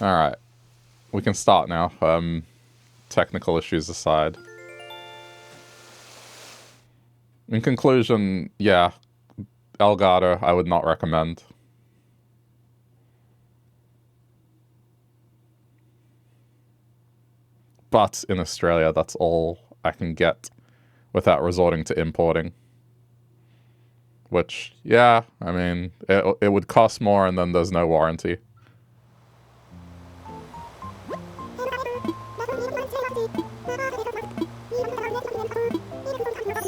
Alright. We can start now. Technical issues aside. In conclusion, yeah, Elgato I would not recommend. But in Australia, that's all I can get without resorting to importing. Which, yeah, I mean, it would cost more and then there's no warranty.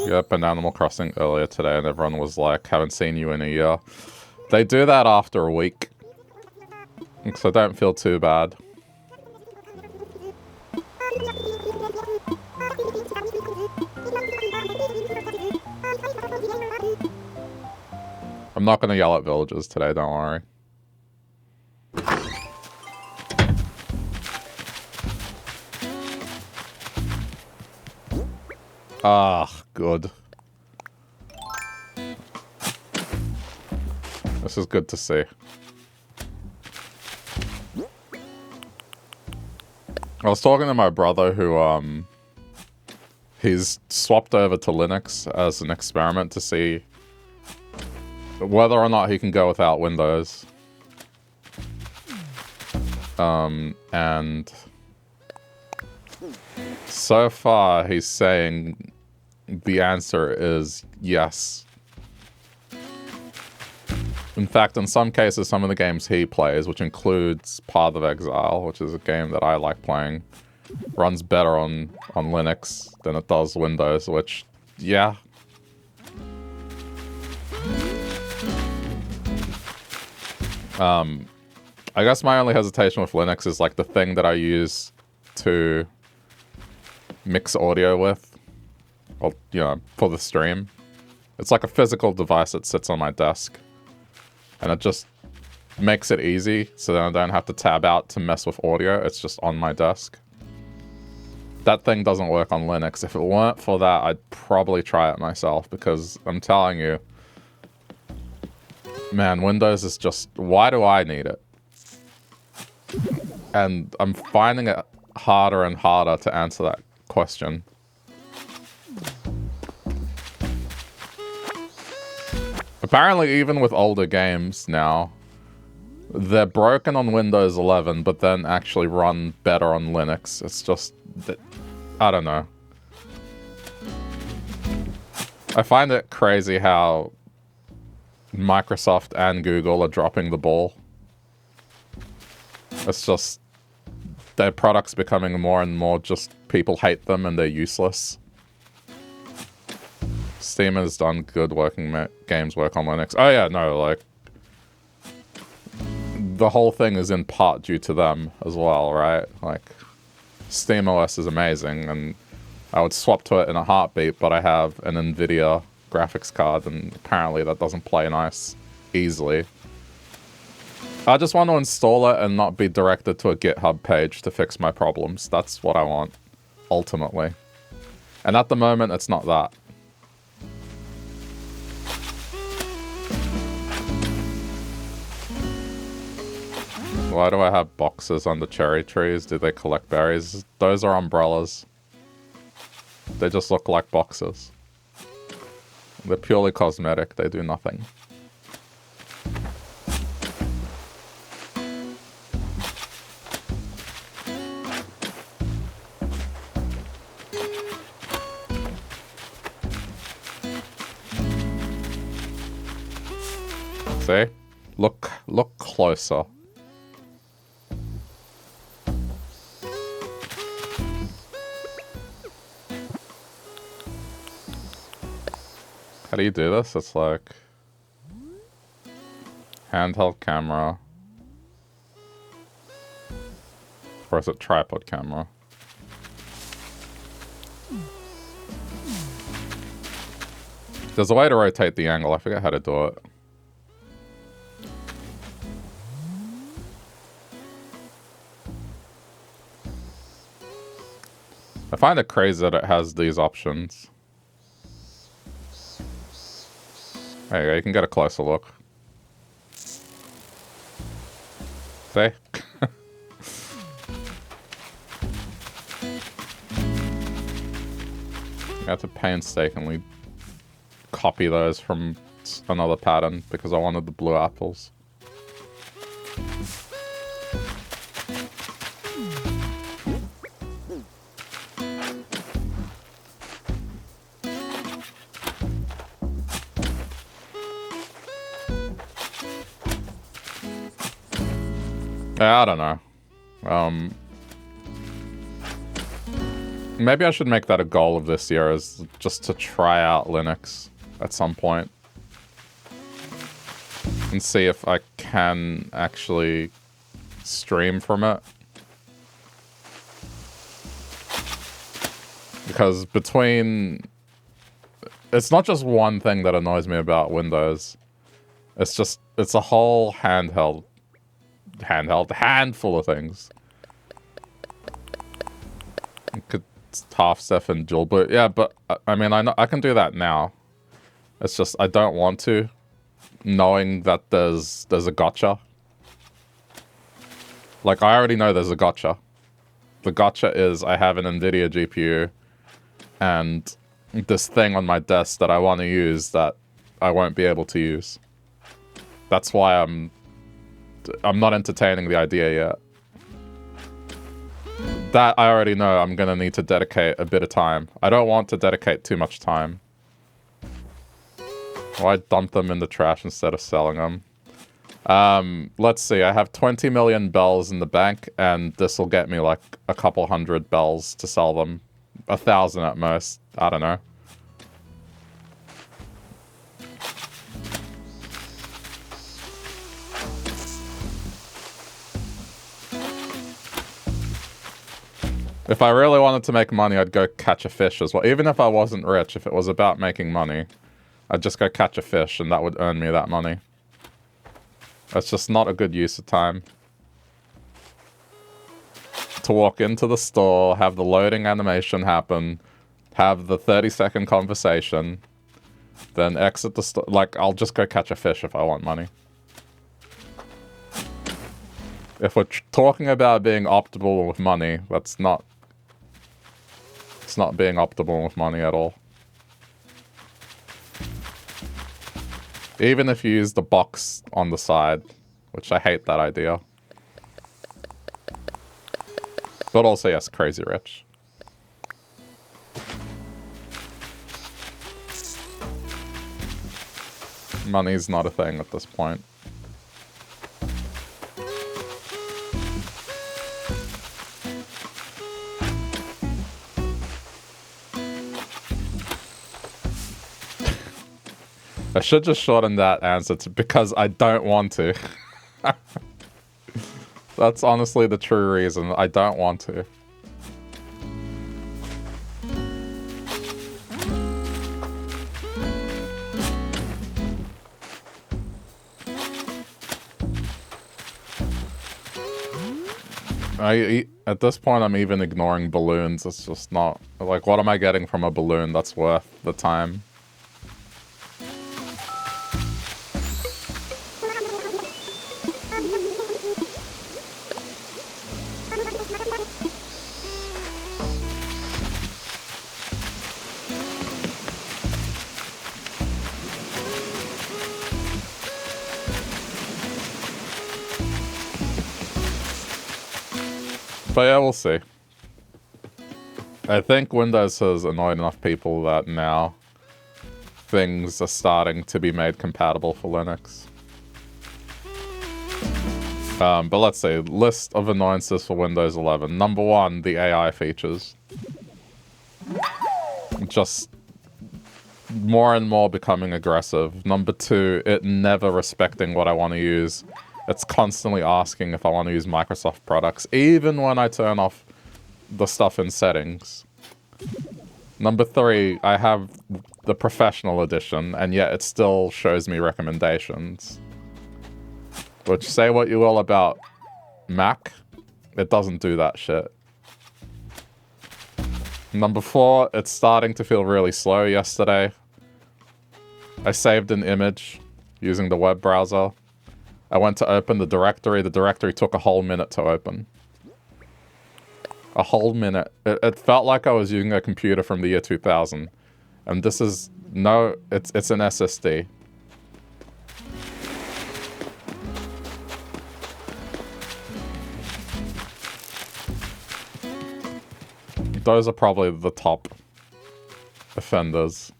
Yep, an Animal Crossing earlier today and everyone was like, haven't seen you in a year. They do that after a week. So don't feel too bad. I'm not gonna yell at villagers today, don't worry. Ah, good. This is good to see. I was talking to my brother who, he's swapped over to Linux as an experiment to see whether or not he can go without Windows. And so far he's saying the answer is yes. In fact, in some cases, some of the games he plays, which includes Path of Exile, which is a game that I like playing, runs better on Linux than it does Windows, which, yeah. I guess my only hesitation with Linux is like the thing that I use to mix audio with, or, you know, for the stream. It's like a physical device that sits on my desk. And it just makes it easy, so then I don't have to tab out to mess with audio. It's just on my desk. That thing doesn't work on Linux. If it weren't for that, I'd probably try it myself, because I'm telling you, man, Windows is just... Why do I need it? And I'm finding it harder and harder to answer that question. Apparently, even with older games now, they're broken on Windows 11, but then actually run better on Linux. It's just... I don't know. I find it crazy how Microsoft and Google are dropping the ball. It's just... their products becoming more and more just... people hate them and they're useless. Steam has done good working games work on Linux. Oh yeah, no, like... the whole thing is in part due to them as well, right? Like, SteamOS is amazing, and I would swap to it in a heartbeat, but I have an NVIDIA graphics card, and apparently that doesn't play nice easily. I just want to install it and not be directed to a GitHub page to fix my problems. That's what I want, ultimately. And at the moment, it's not that. Why do I have boxes on the cherry trees? Do they collect berries? Those are umbrellas. They just look like boxes. They're purely cosmetic. They do nothing. See? Look closer. How do you do this? It's like... handheld camera. Or is it tripod camera? There's a way to rotate the angle. I forget how to do it. I find it crazy that it has these options. There you go, you can get a closer look. See? I had to painstakingly copy those from another pattern because I wanted the blue apples. Yeah, I don't know. Maybe I should make that a goal of this year, is just to try out Linux at some point and see if I can actually stream from it. Because it's not just one thing that annoys me about Windows. It's a whole handful of things. It's half stuff and dual boot. Yeah, but I mean, I know I can do that now. It's just I don't want to, knowing that there's a gotcha. Like, I already know there's a gotcha. The gotcha is I have an NVIDIA GPU and this thing on my desk that I want to use that I won't be able to use. That's why I'm not entertaining the idea yet. That I already know I'm gonna need to dedicate a bit of time. I don't want to dedicate too much time. Why dump them in the trash instead of selling them? Let's see. I have 20 million bells in the bank, and this will get me like a couple hundred bells to sell them. 1,000 at most. I don't know. If I really wanted to make money, I'd go catch a fish as well. Even if I wasn't rich, if it was about making money, I'd just go catch a fish and that would earn me that money. That's just not a good use of time. To walk into the store, have the loading animation happen, have the 30-second conversation, then exit the store. Like, I'll just go catch a fish if I want money. If we're talking about being optimal with money, that's not... It's not being optimal with money at all. Even if you use the box on the side, which I hate that idea. But also, yes, crazy rich. Money's not a thing at this point. I should just shorten that answer to because I don't want to. That's honestly the true reason. I don't want to. At this point, I'm even ignoring balloons. It's just not... Like, what am I getting from a balloon that's worth the time? But yeah, we'll see. I think Windows has annoyed enough people that now things are starting to be made compatible for Linux. But let's see. List of annoyances for Windows 11. Number 1, the AI features. Just more and more becoming aggressive. Number 2, it never respecting what I want to use. It's constantly asking if I want to use Microsoft products, even when I turn off the stuff in settings. Number 3, I have the professional edition, and yet it still shows me recommendations. Which, say what you will about Mac, it doesn't do that shit. Number 4, it's starting to feel really slow. Yesterday, I saved an image using the web browser. I went to open the directory. The directory took a whole minute to open. a whole minute. It felt like I was using a computer from the year 2000. And this is, no, it's an SSD. Those are probably the top offenders.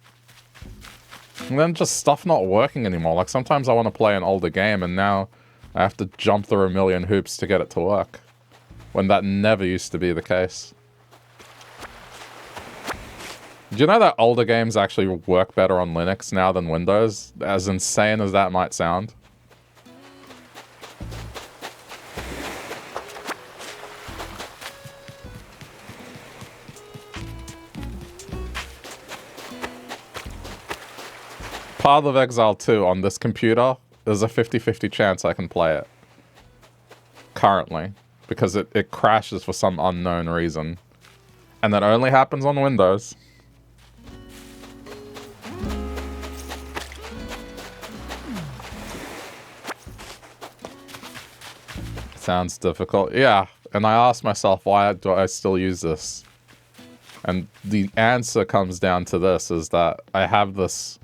And then just stuff not working anymore. Like sometimes I want to play an older game and now I have to jump through a million hoops to get it to work. When that never used to be the case. Do you know that older games actually work better on Linux now than Windows? As insane as that might sound. Path of Exile 2 on this computer, there's a 50-50 chance I can play it. Currently. Because it crashes for some unknown reason. And that only happens on Windows. Sounds difficult. Yeah, and I asked myself, why do I still use this? And the answer comes down to this, is that I have this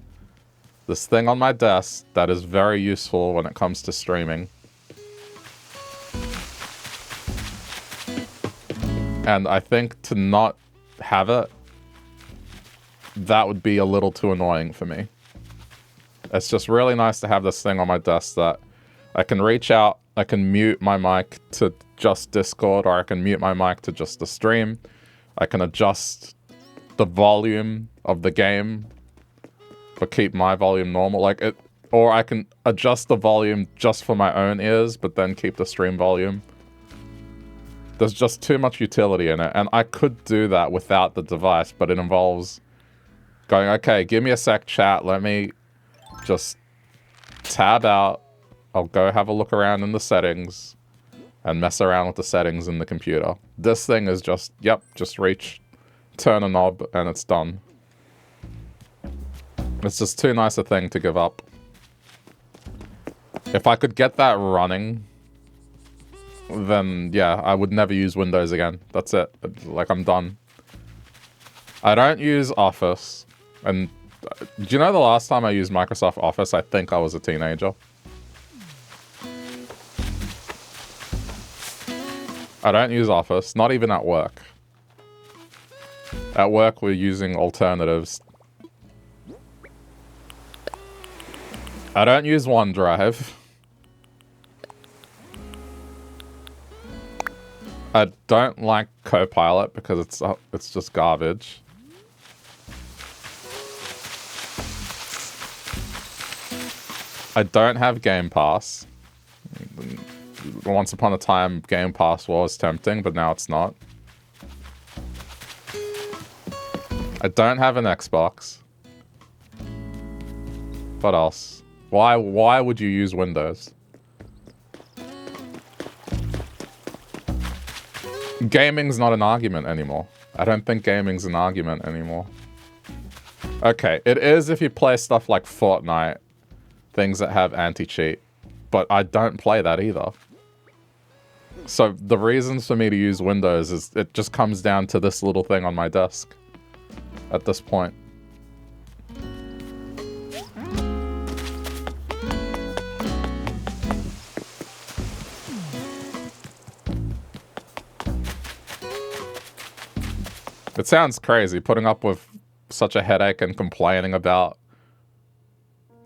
thing on my desk that is very useful when it comes to streaming. And I think to not have it, that would be a little too annoying for me. It's just really nice to have this thing on my desk that I can reach out, I can mute my mic to just Discord, or I can mute my mic to just the stream. I can adjust the volume of the game, but keep my volume normal. Like it, or I can adjust the volume just for my own ears, but then keep the stream volume. There's just too much utility in it, and I could do that without the device, but it involves going, okay, give me a sec, chat, let me just tab out, I'll go have a look around in the settings, and mess around with the settings in the computer. This thing is just, yep, just reach, turn a knob, and it's done. It's just too nice a thing to give up. If I could get that running, then yeah, I would never use Windows again. That's it. Like, I'm done. I don't use Office. And do you know the last time I used Microsoft Office, I think I was a teenager. I don't use Office, not even at work. At work, we're using alternatives. I don't use OneDrive. I don't like Copilot because it's just garbage. I don't have Game Pass. Once upon a time, Game Pass was tempting, but now it's not. I don't have an Xbox. What else? Why would you use Windows? Gaming's not an argument anymore. I don't think gaming's an argument anymore. Okay, it is if you play stuff like Fortnite, things that have anti-cheat, but I don't play that either. So the reasons for me to use Windows is it just comes down to this little thing on my desk at this point. It sounds crazy, putting up with such a headache and complaining about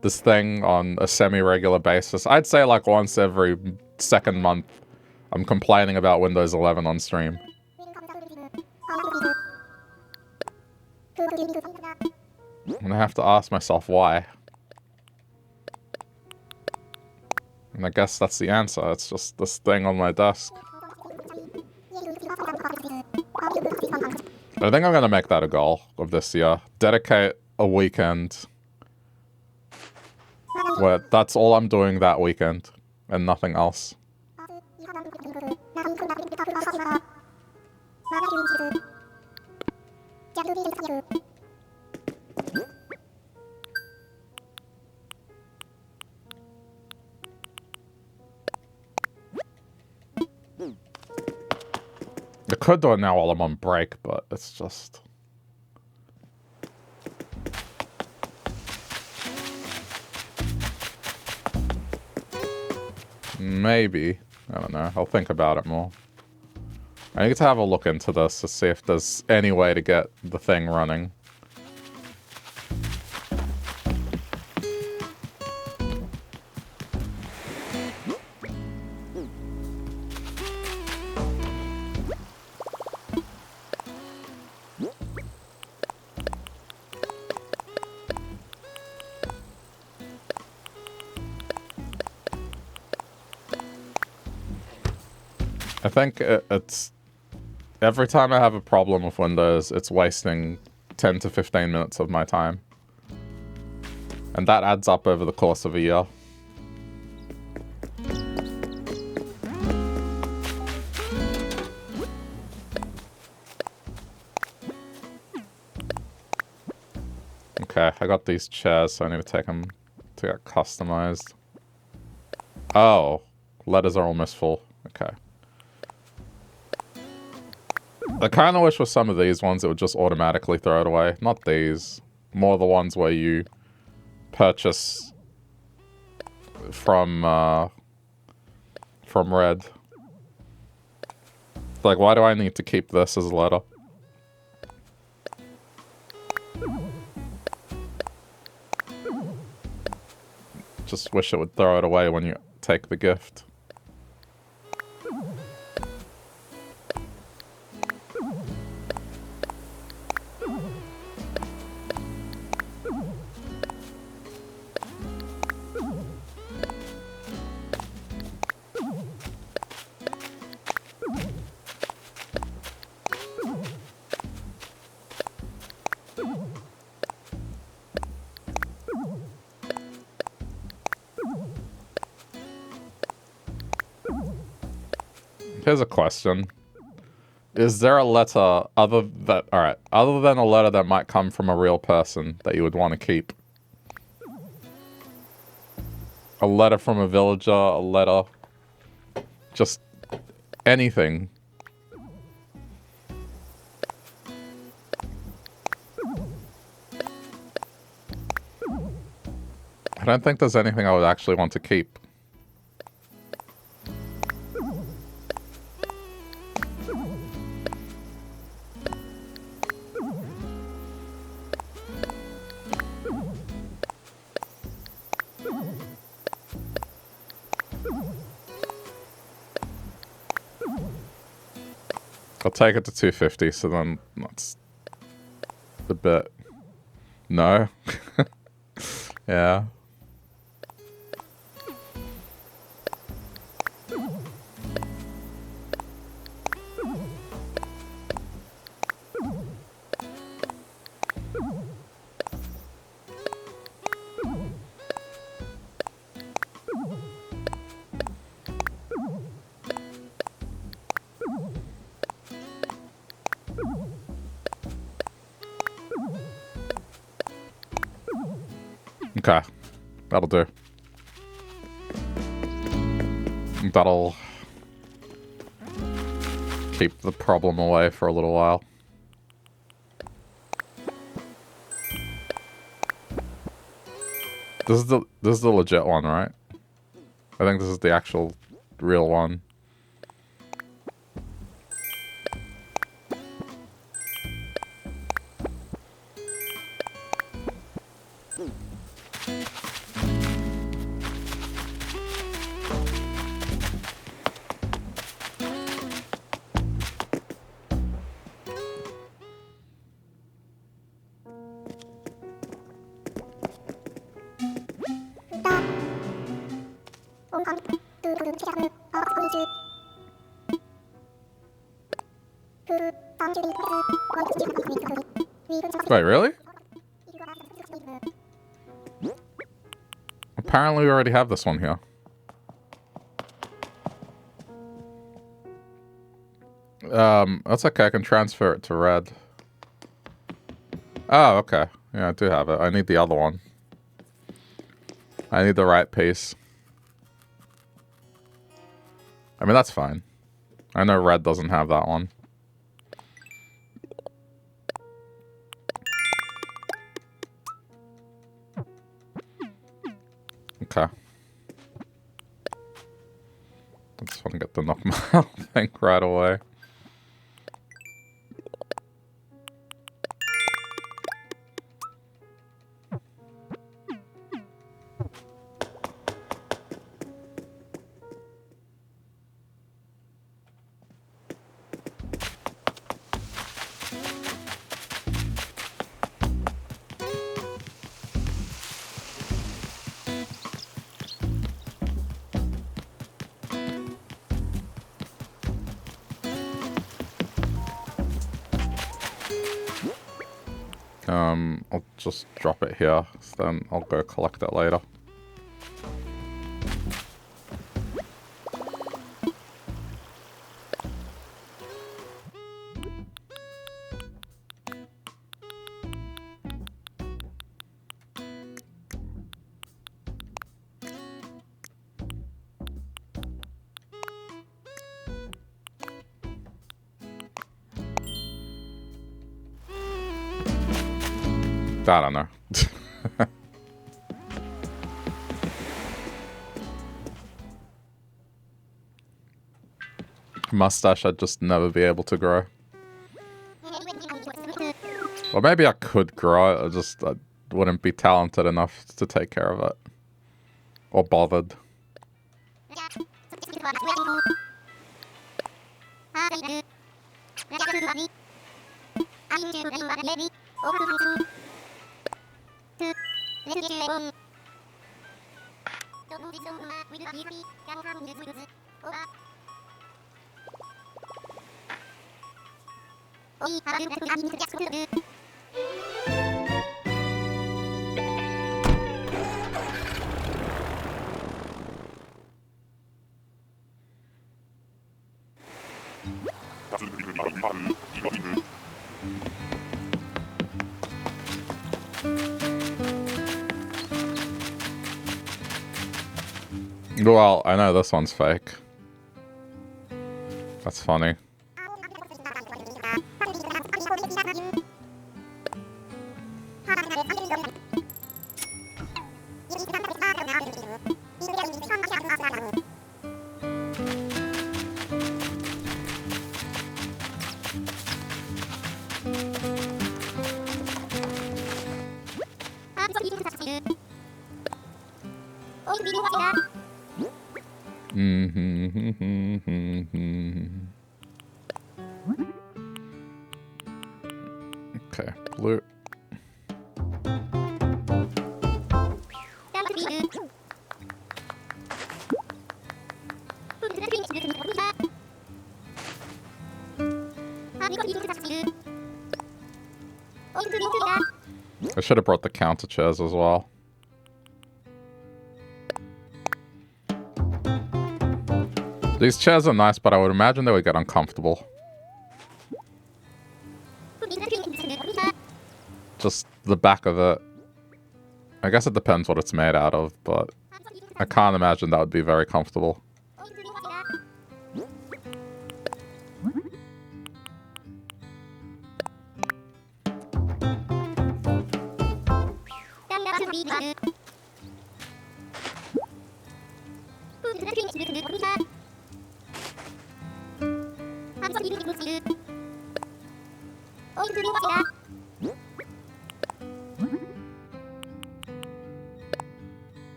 this thing on a semi-regular basis. I'd say like once every second month, I'm complaining about Windows 11 on stream. And I have to ask myself why. And I guess that's the answer. It's just this thing on my desk. I think I'm going to make that a goal of this year. Dedicate a weekend where that's all I'm doing that weekend and nothing else. could do it now while I'm on break, but it's just... Maybe. I don't know. I'll think about it more. I need to have a look into this to see if there's any way to get the thing running. I think it's... Every time I have a problem with Windows, it's wasting 10 to 15 minutes of my time. And that adds up over the course of a year. Okay, I got these chairs, so I need to take them to get customized. Oh, letters are almost full. Okay. I kind of wish with some of these ones it would just automatically throw it away. Not these. More the ones where you purchase from Red. Like, why do I need to keep this as a letter? Just wish it would throw it away when you take the gift. Here's a question. Is there a letter other than a letter that might come from a real person that you would want to keep? A letter from a villager, a letter... Just anything. I don't think there's anything I would actually want to keep. I'll take it to 250, so then that's the bit. No? Yeah. Okay, that'll do. That'll keep the problem away for a little while. This is the legit one, right? I think this is the actual real one. Wait, really? Apparently we already have this one here. That's okay, I can transfer it to red. Oh, okay. Yeah, I do have it. I need the other one. I need the right piece. I mean, that's fine. I know red doesn't have that one. knock my health thing right away. I'll just drop it here, so then I'll go collect it later. I don't know. Mustache I'd just never be able to grow. Or maybe I could grow it, I wouldn't be talented enough to take care of it. Or bothered. Well, I know this one's fake. That's funny. Okay, blue. I should have brought the counter chairs as well. These chairs are nice, but I would imagine they would get uncomfortable. Just the back of it. I guess it depends what it's made out of, but I can't imagine that would be very comfortable.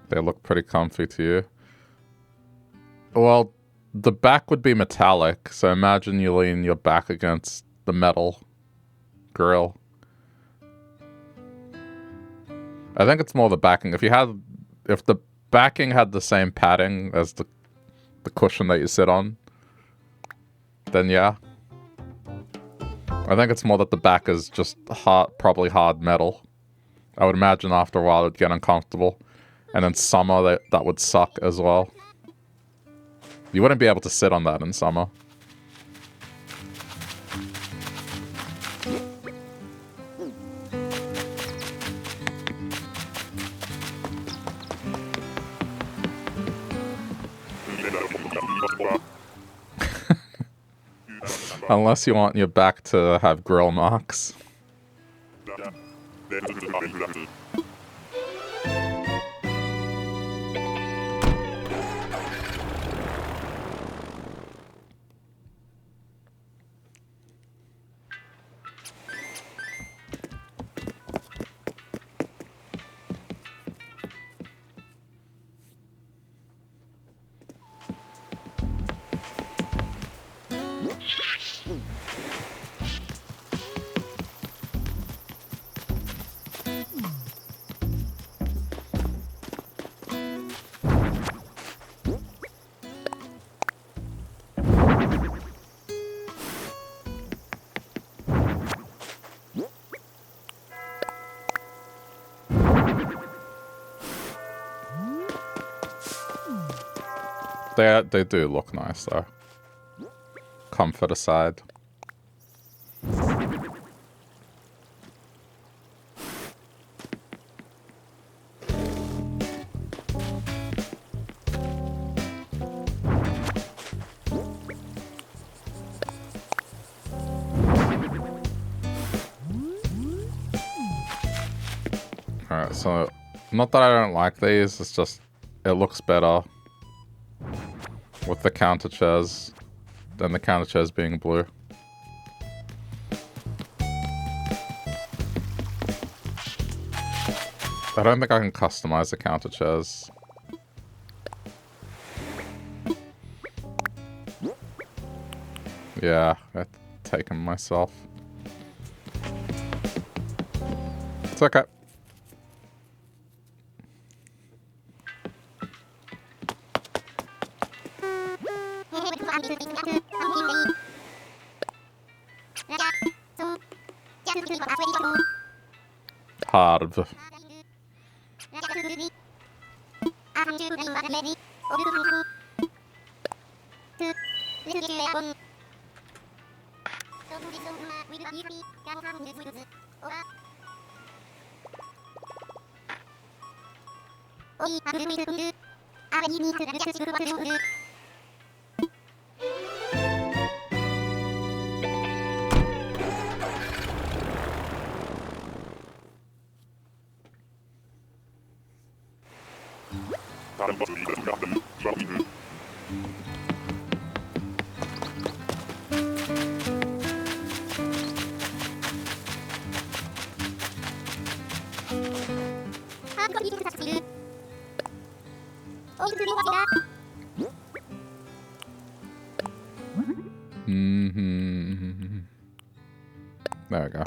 They look pretty comfy to you. Well, the back would be metallic, so imagine you lean your back against the metal grill. I think it's more the backing. If the backing had the same padding as the cushion that you sit on, then yeah. I think it's more that the back is just probably hard metal. I would imagine after a while it'd get uncomfortable. And in summer, that would suck as well. You wouldn't be able to sit on that in summer. Unless you want your back to have grill marks. They do look nice though. Comfort aside. Alright, so not that I don't like these, it's just it looks better with the counter chairs than the counter chairs being blue. I don't think I can customize the counter chairs. Yeah, I've taken myself. It's okay. Hard. There we go.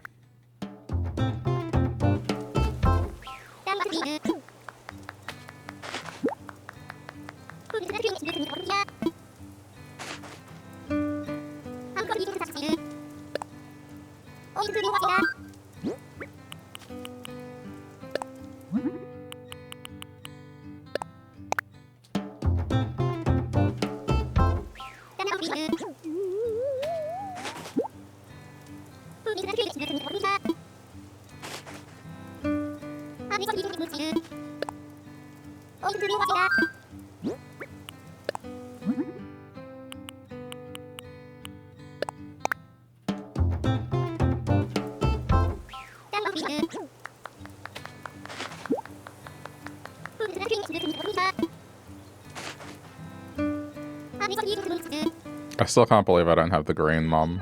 I still can't believe I don't have the green mom.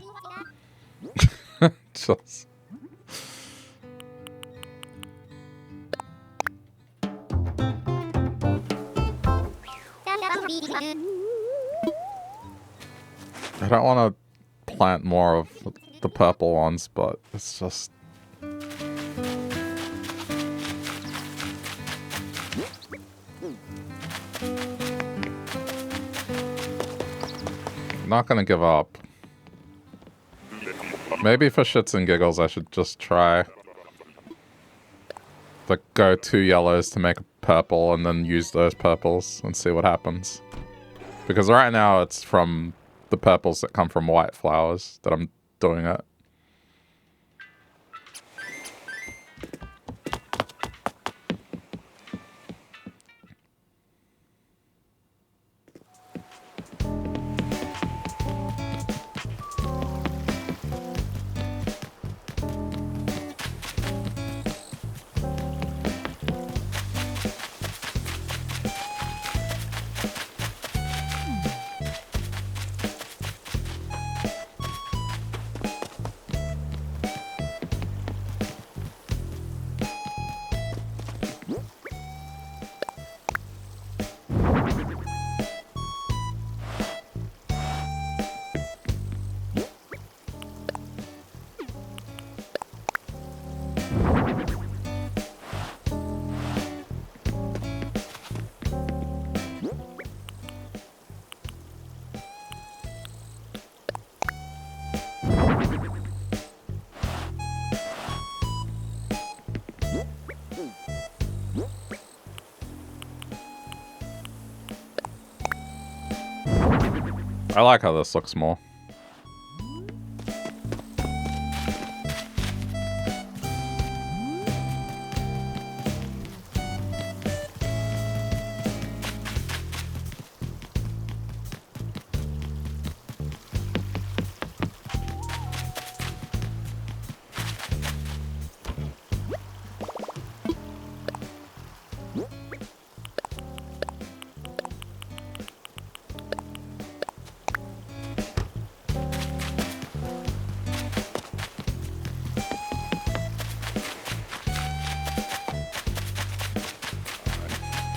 Just... I don't want to plant more of the purple ones, but it's just... Not gonna give up. Maybe for shits and giggles I should just try to go 2 yellows to make a purple and then use those purples and see what happens. Because right now it's from the purples that come from white flowers that I'm doing it. I like how this looks more.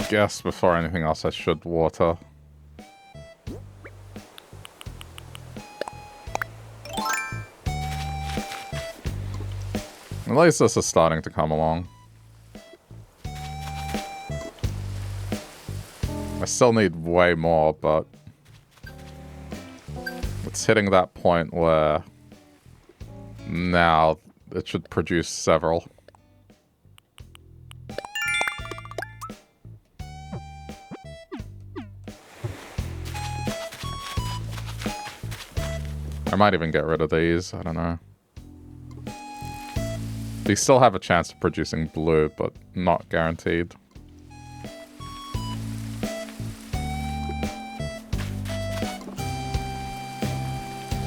Guess before anything else I should water. At least this is starting to come along. I still need way more, but it's hitting that point where now it should produce several. I might even get rid of these, I don't know. These still have a chance of producing blue, but not guaranteed.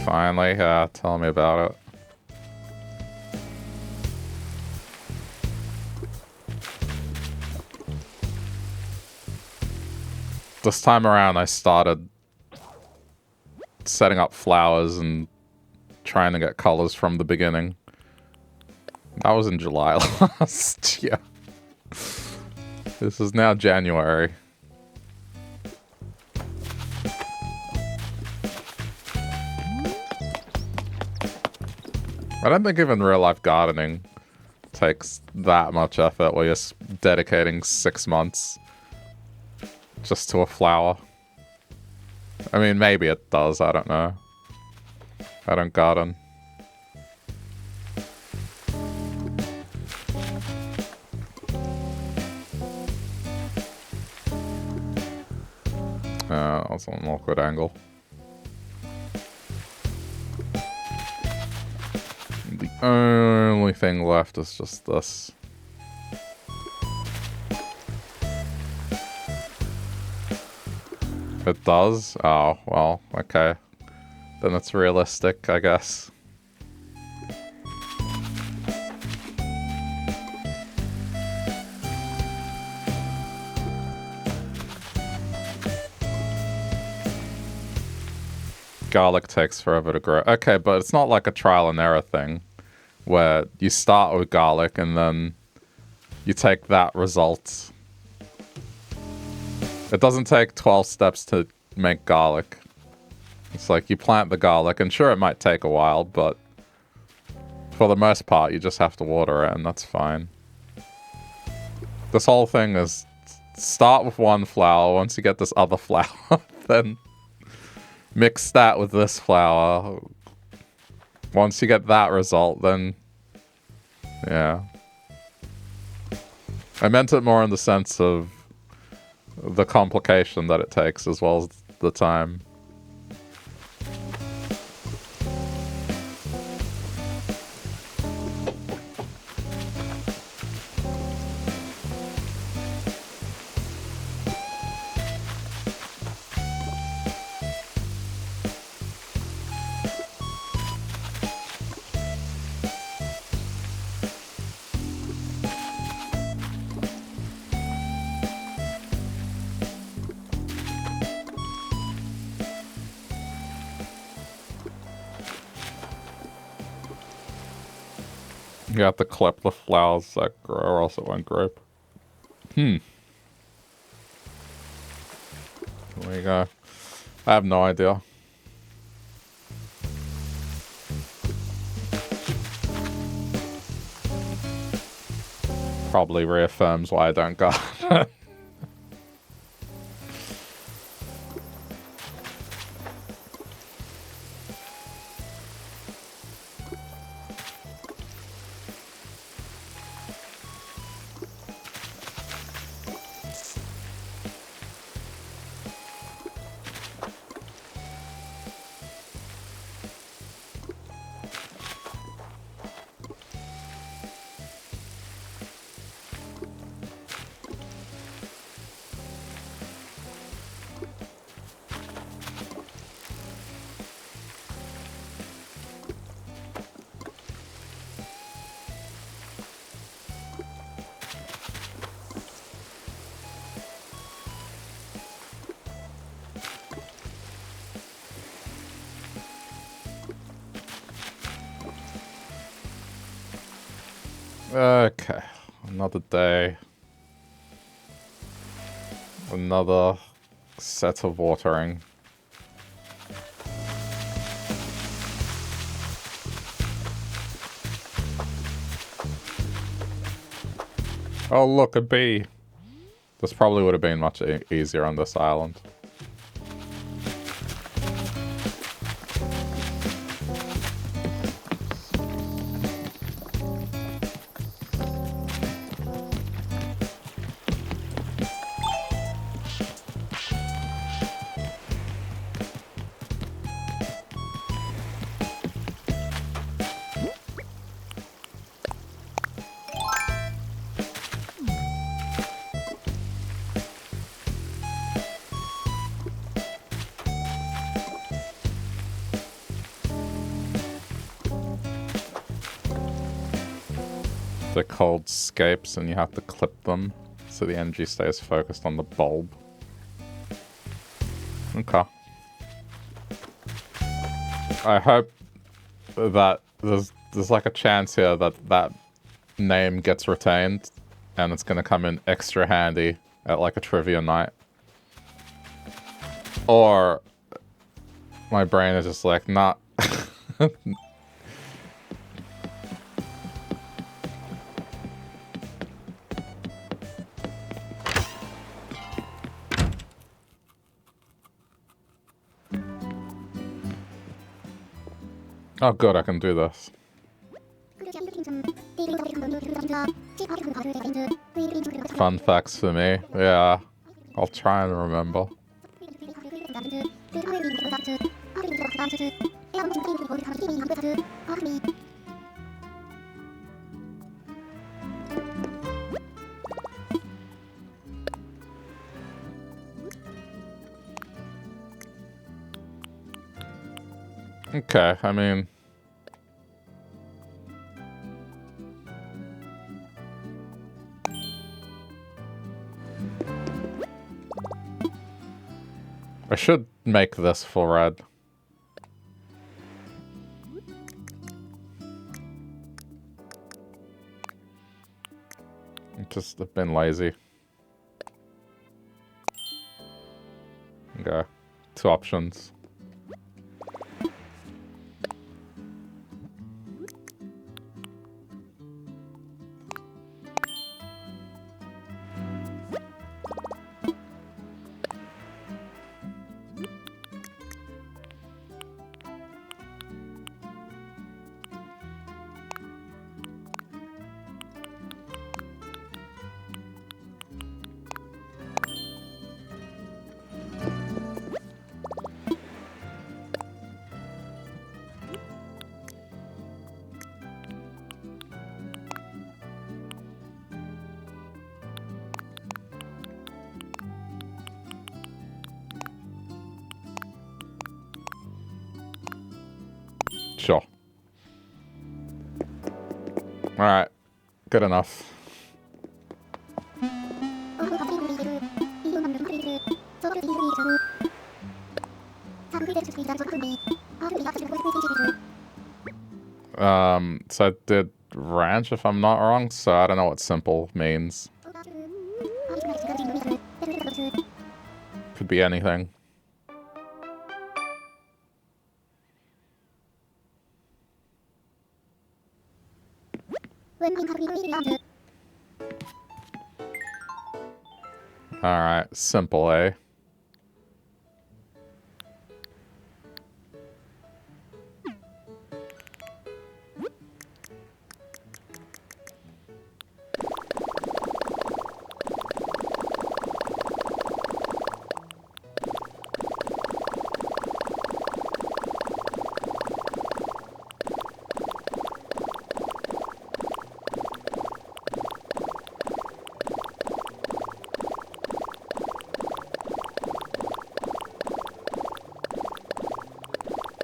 Finally, tell me about it. This time around I started setting up flowers and trying to get colors from the beginning. That was in July last year. This is now January. I don't think even real life gardening takes that much effort where you're dedicating 6 months just to a flower. I mean, maybe it does, I don't know. I don't garden. That's an awkward angle. The only thing left is just this. It does? Oh, well, okay. Then it's realistic, I guess. Garlic takes forever to grow. Okay, but it's not like a trial and error thing where you start with garlic and then you take that result. It doesn't take 12 steps to make garlic. It's like you plant the garlic, and sure, it might take a while, but for the most part, you just have to water it, and that's fine. This whole thing is start with one flower. Once you get this other flower, then mix that with this flower. Once you get that result, then yeah. I meant it more in the sense of the complication that it takes as well as the time. You have to clip the flowers that grow or else it won't grow. There you go. I have no idea. Probably reaffirms why I don't garden. Okay. Another day. Another set of watering. Oh, look, a bee. This probably would have been much easier on this island. They're called scapes, and you have to clip them so the energy stays focused on the bulb. Okay. I hope that there's like a chance here that that name gets retained, and it's gonna come in extra handy at like a trivia night. Or my brain is just like, nah. Oh good, I can do this. Fun facts for me. Yeah, I'll try and remember. Okay, I mean... I should make this full red. Just have been lazy. Okay, 2 options. Sure. Alright. Good enough. So I did ranch, if I'm not wrong, so I don't know what simple means. Could be anything. Alright, simple, eh?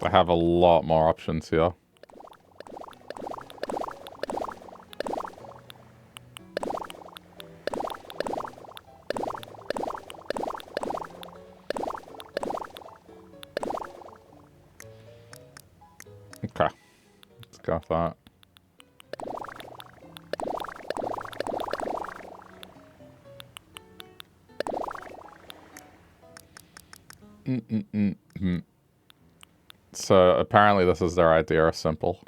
I have a lot more options here. Okay, let's go with that. So apparently this is their idea of simple.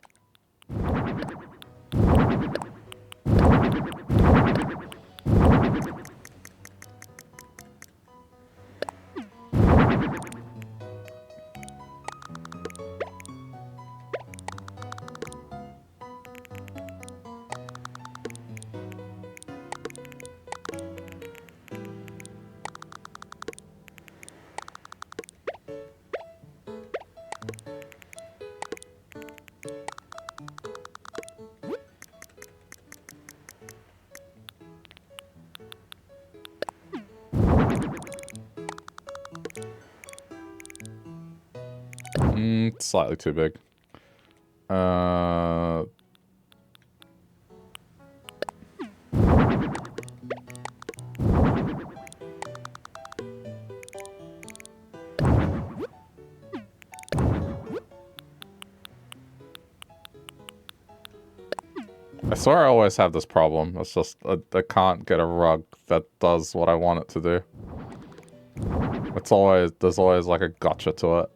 Slightly too big. I swear I always have this problem. It's just, I can't get a rug that does what I want it to do. It's always, there's always like a gotcha to it.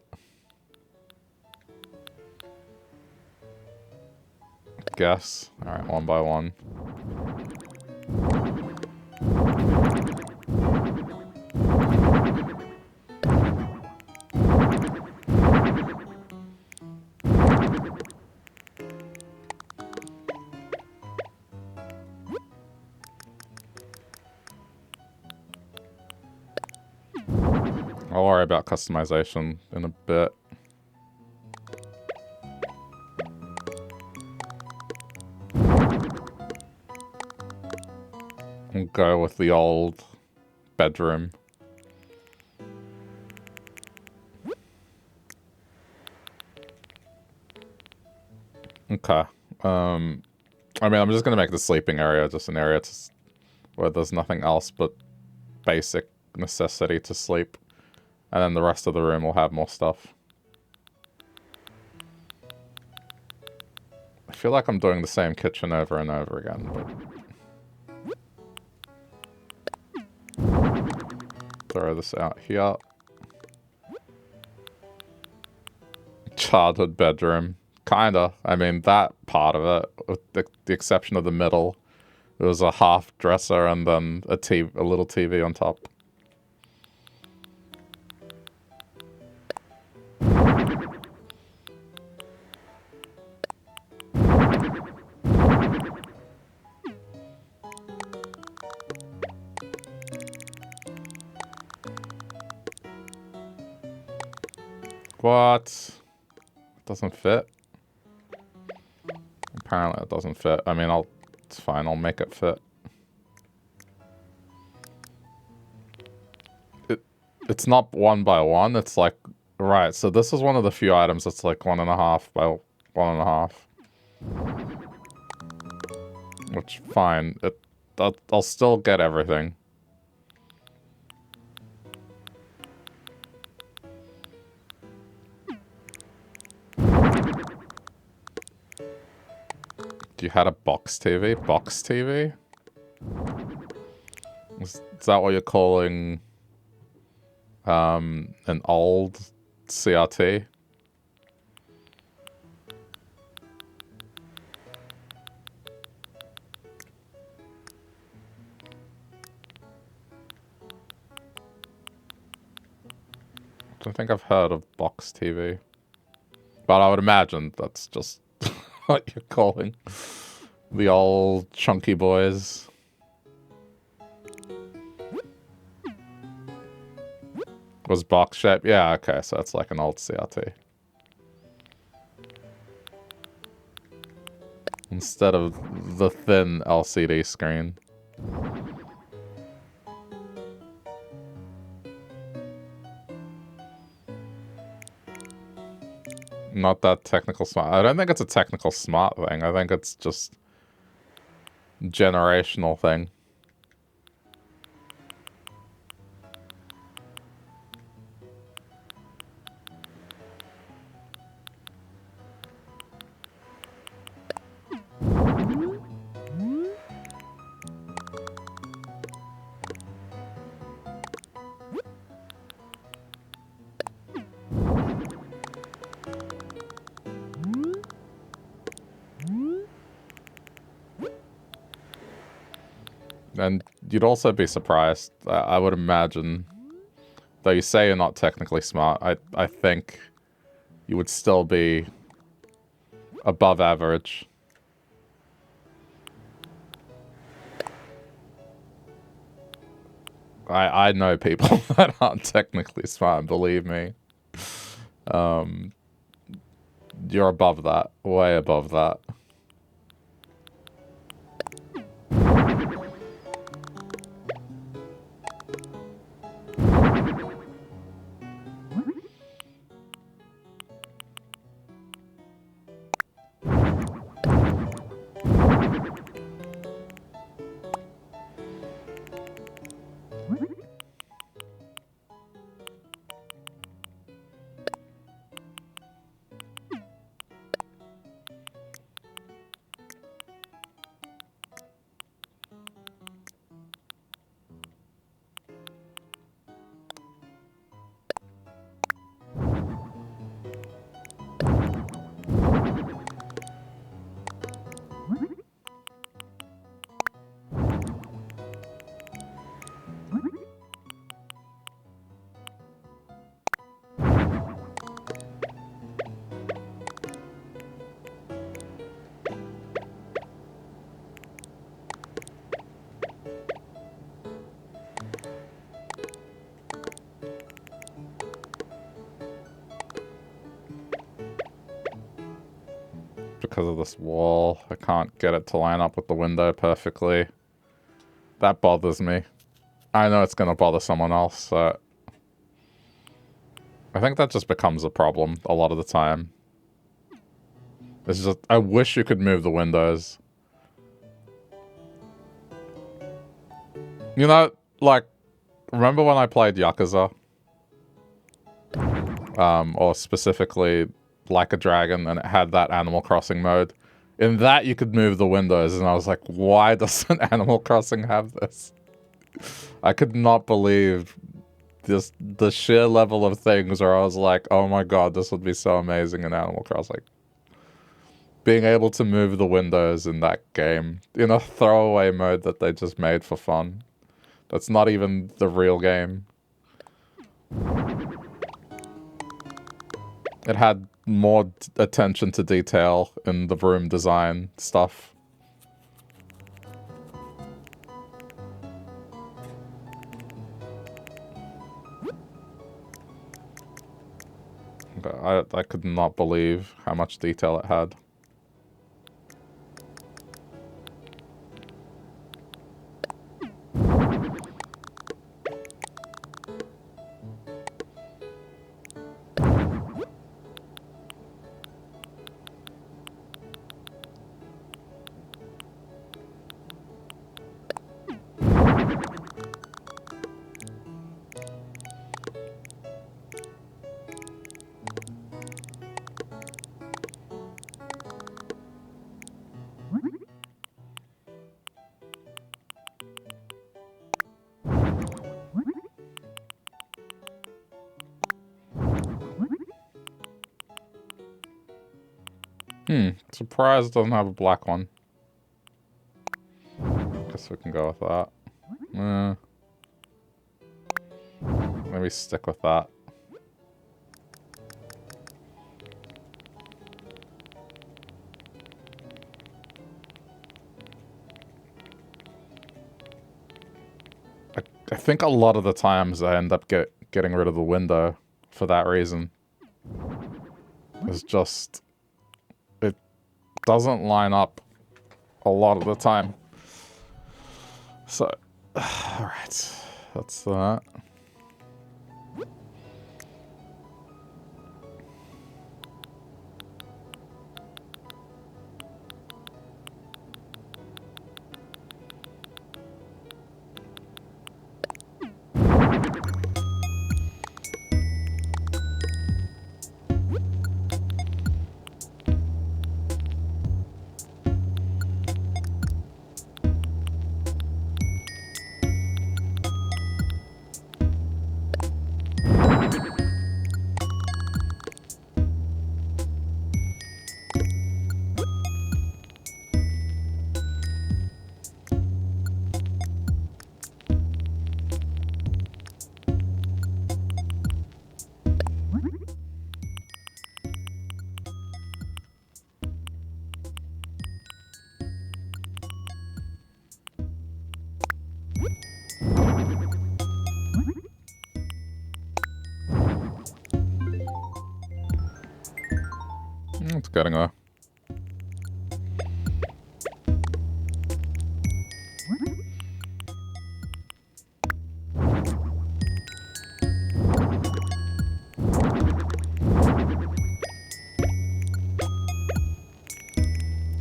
Guess. Alright, one by one. I'll worry about customization in a bit. We'll go with the old bedroom. Okay. I mean, I'm just gonna make the sleeping area just an area where there's nothing else but basic necessity to sleep. And then the rest of the room will have more stuff. I feel like I'm doing the same kitchen over and over again, but... throw this out here. Childhood bedroom. Kinda. I mean, that part of it, with the exception of the middle, it was a half dresser and then a little TV on top. What? It doesn't fit? Apparently it doesn't fit. I mean, it's fine, I'll make it fit. It's not 1 by 1, it's like, right, so this is one of the few items that's like 1.5 by 1.5. Which, fine, I'll still get everything. You had a box TV? Box TV? Is that what you're calling an old CRT? I don't think I've heard of box TV. But I would imagine that's just what you're calling the old chunky boys. Was box shape? Yeah, okay, so it's like an old CRT. Instead of the thin LCD screen. Not that technical smart. I don't think it's a technical smart thing. I think it's just generational thing. And you'd also be surprised. I would imagine, though you say you're not technically smart, I think you would still be above average. I know people that aren't technically smart, believe me. You're above that, way above that. Because of this wall, I can't get it to line up with the window perfectly. That bothers me. I know it's gonna bother someone else, so... I think that just becomes a problem a lot of the time. It's just, I wish you could move the windows. You know, like, remember when I played Yakuza? Or specifically Like a Dragon, and it had that Animal Crossing mode. In that, you could move the windows, and I was like, why doesn't Animal Crossing have this? I could not believe the sheer level of things where I was like, oh my god, this would be so amazing in Animal Crossing. Being able to move the windows in that game, in a throwaway mode that they just made for fun. That's not even the real game. It had more attention to detail in the room design stuff. I could not believe how much detail it had. Surprised it doesn't have a black one. Guess we can go with that. Maybe stick with that. I think a lot of the times I end up getting rid of the window for that reason. It's just... it doesn't line up a lot of the time. So, alright. That's that. It's getting there.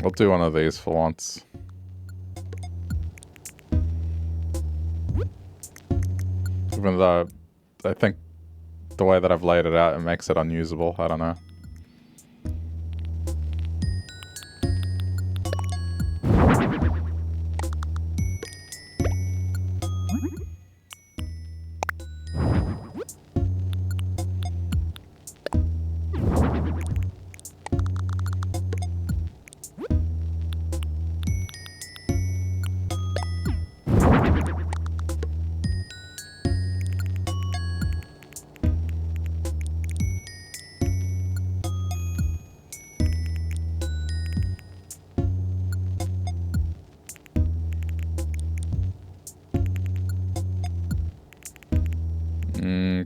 I'll do one of these for once. Even though I think the way that I've laid it out, it makes it unusable. I don't know.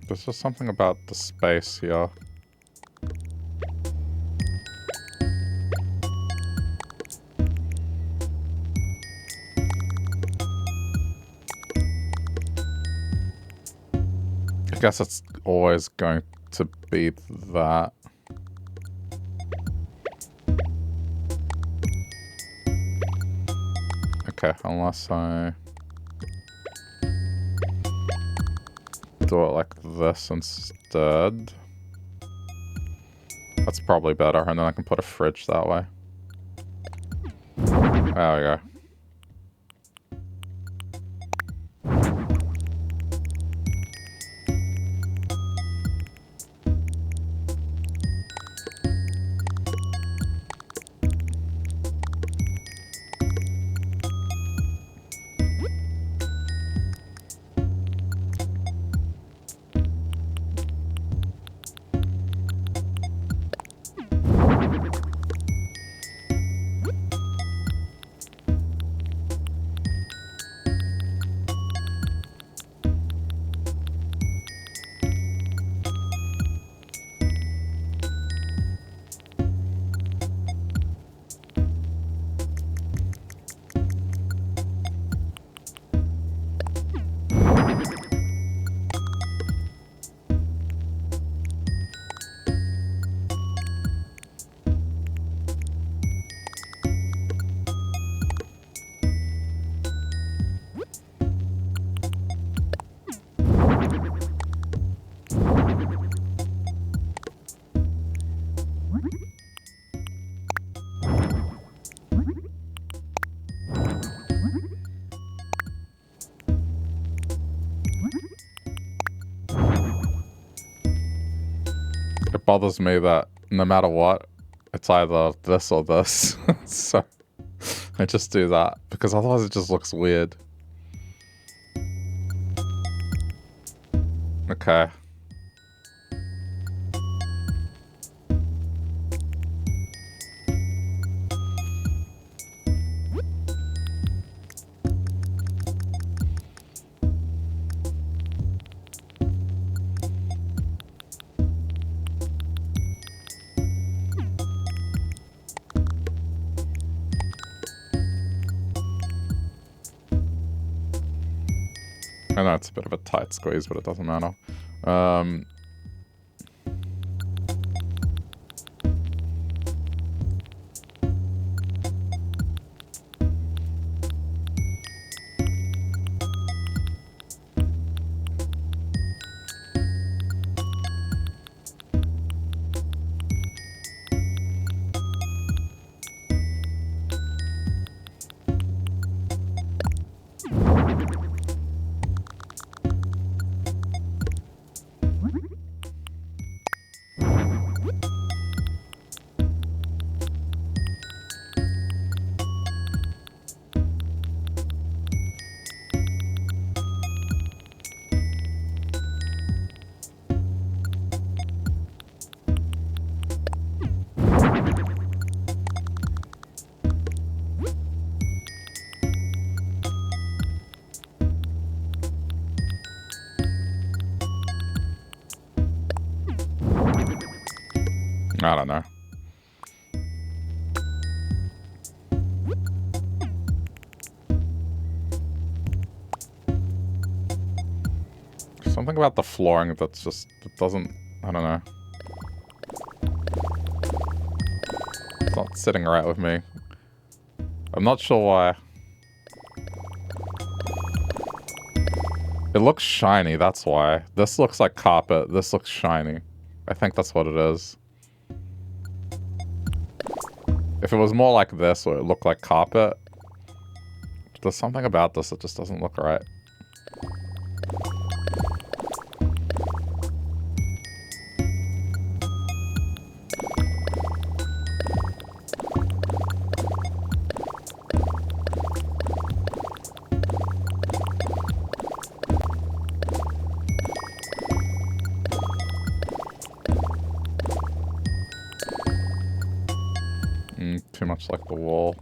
There's just something about the space here. I guess it's always going to be that. Okay, unless I do it like this instead. That's probably better, and then I can put a fridge that way. There we go. It bothers me that no matter what, it's either this or this. So I just do that because otherwise it just looks weird. Okay. I know it's a bit of a tight squeeze, but it doesn't matter. I don't know. Something about the flooring that's just, it doesn't, I don't know. It's not sitting right with me. I'm not sure why. It looks shiny, that's why. This looks like carpet, this looks shiny. I think that's what it is. If it was more like this, or it looked like carpet, there's something about this that just doesn't look right. Too much like the wall.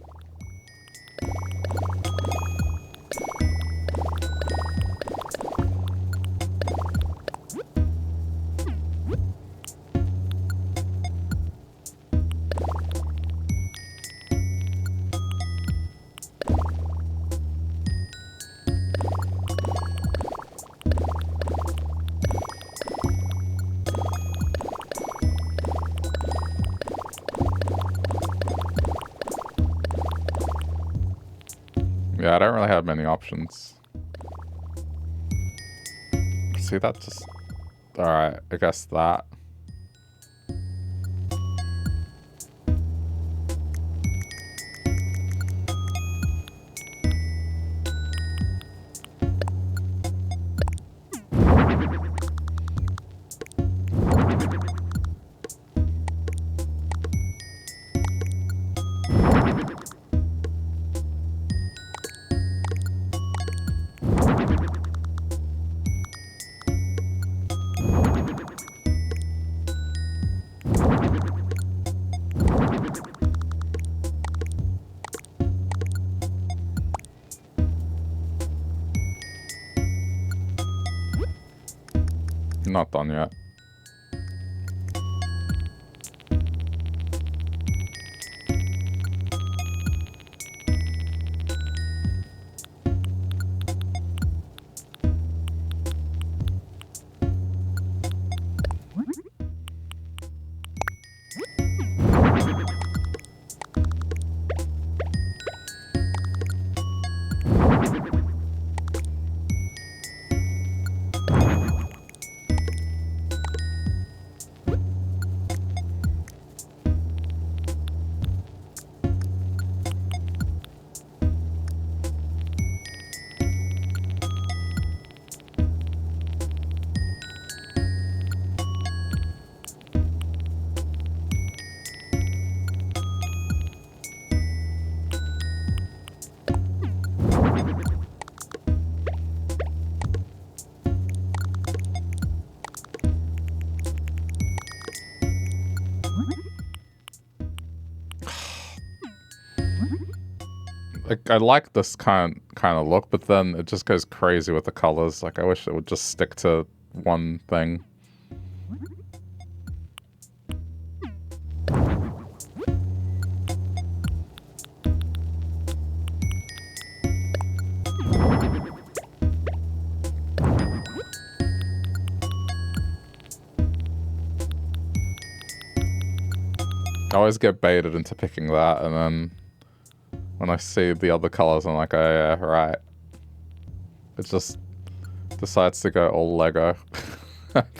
Yeah, I don't really have many options. See, that just... Alright, I guess that. Not done yet. Like, I like this kind of look, but then it just goes crazy with the colors. Like, I wish it would just stick to one thing. I always get baited into picking that, and then when I see the other colors, I'm like, oh yeah, right. It just decides to go all Lego.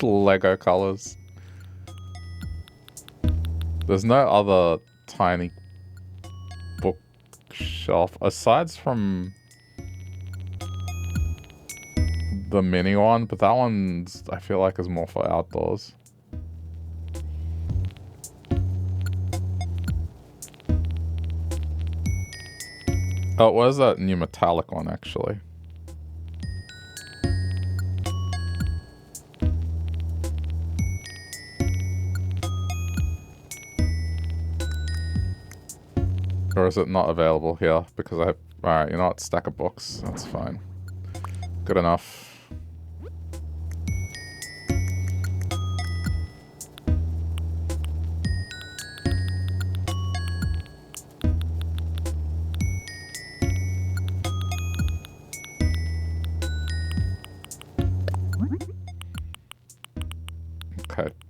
Lego colors. There's no other tiny bookshelf, aside from the mini one, but that one's, I feel like, is more for outdoors. Oh, where's that new metallic one, actually? Or is it not available here? Because I... Alright, you know what? Stack of books. That's fine. Good enough.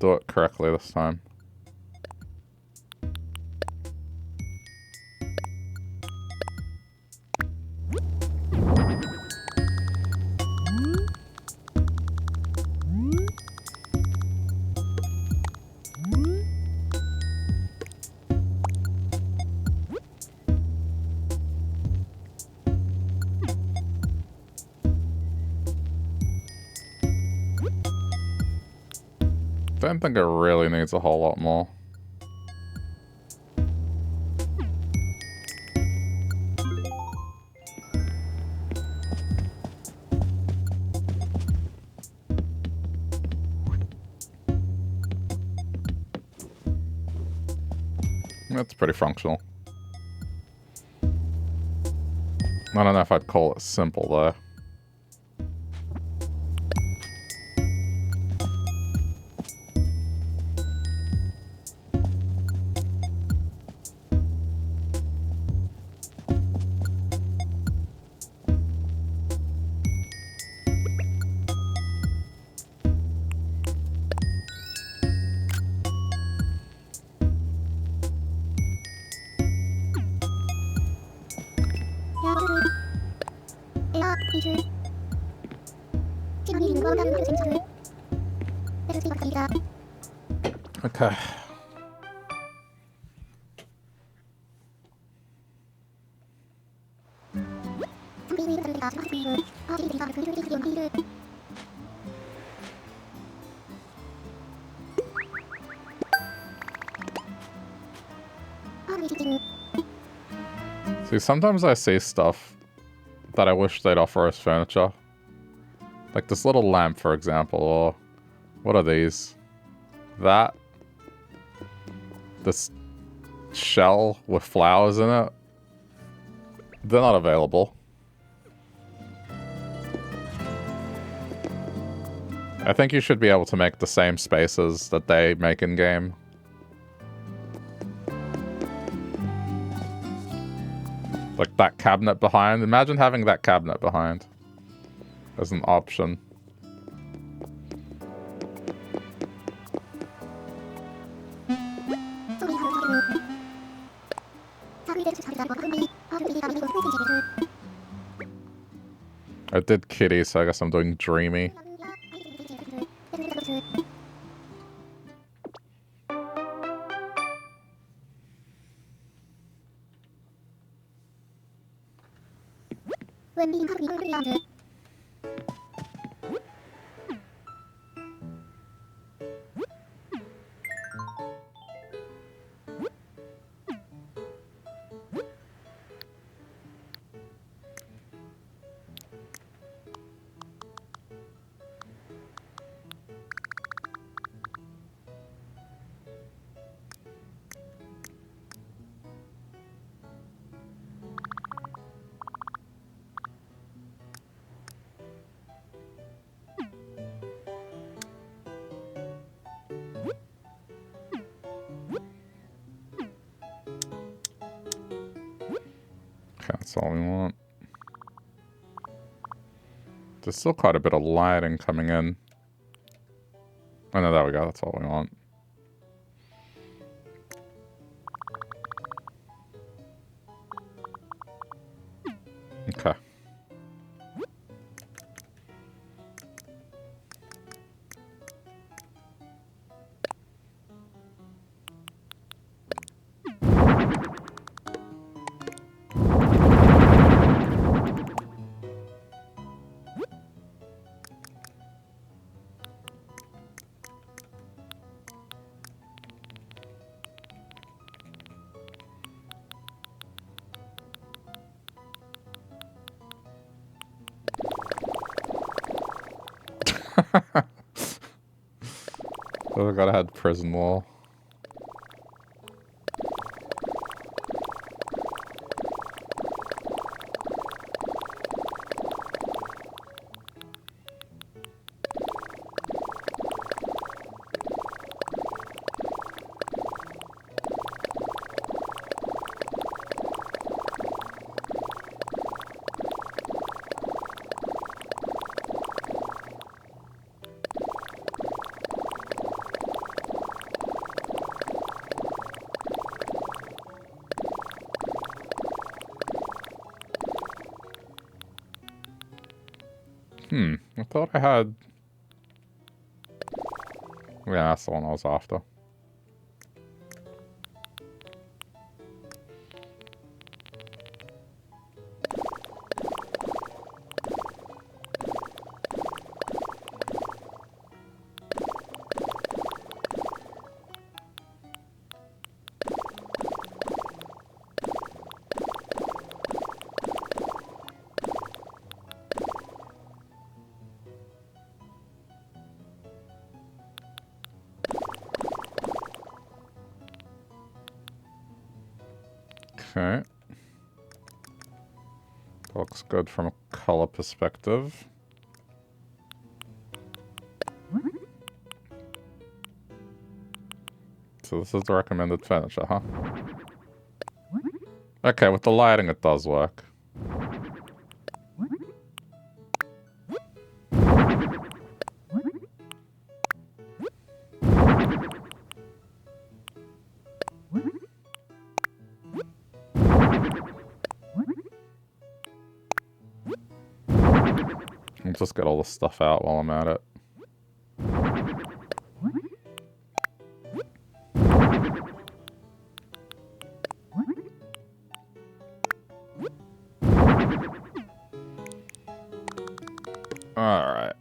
do it correctly this time. Don't think it really needs a whole lot more. That's pretty functional. I don't know if I'd call it simple though. Okay. See, sometimes I see stuff that I wish they'd offer as furniture. Like this little lamp, for example, or what are these? That. This shell with flowers in it. They're not available. I think you should be able to make the same spaces that they make in game. Like that cabinet behind. Imagine having that cabinet behind as an option. I did kitty, so I guess I'm doing dreamy. That's all we want. There's still quite a bit of lighting coming in. Oh no, there we go. That's all we want. Okay. Oh god, I had prison wall. I thought I had... Yeah, that's the one I was after. Okay. Looks good from a color perspective. So this is the recommended furniture, huh? Okay, with the lighting it does work. I'll just get all the stuff out while I'm at it. Alright.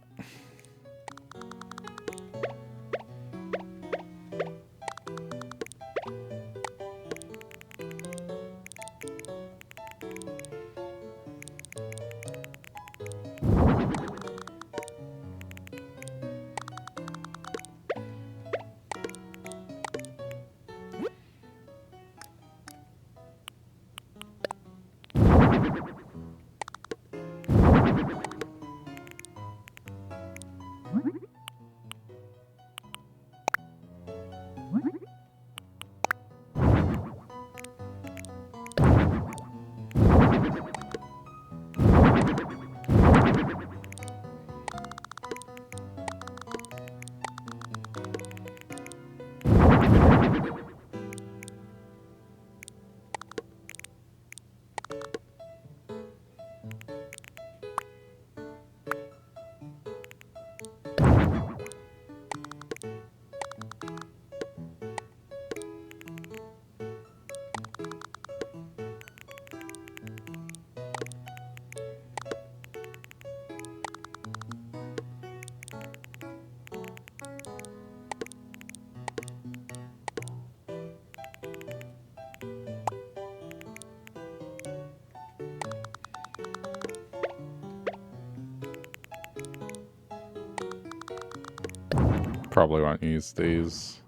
Probably won't use these.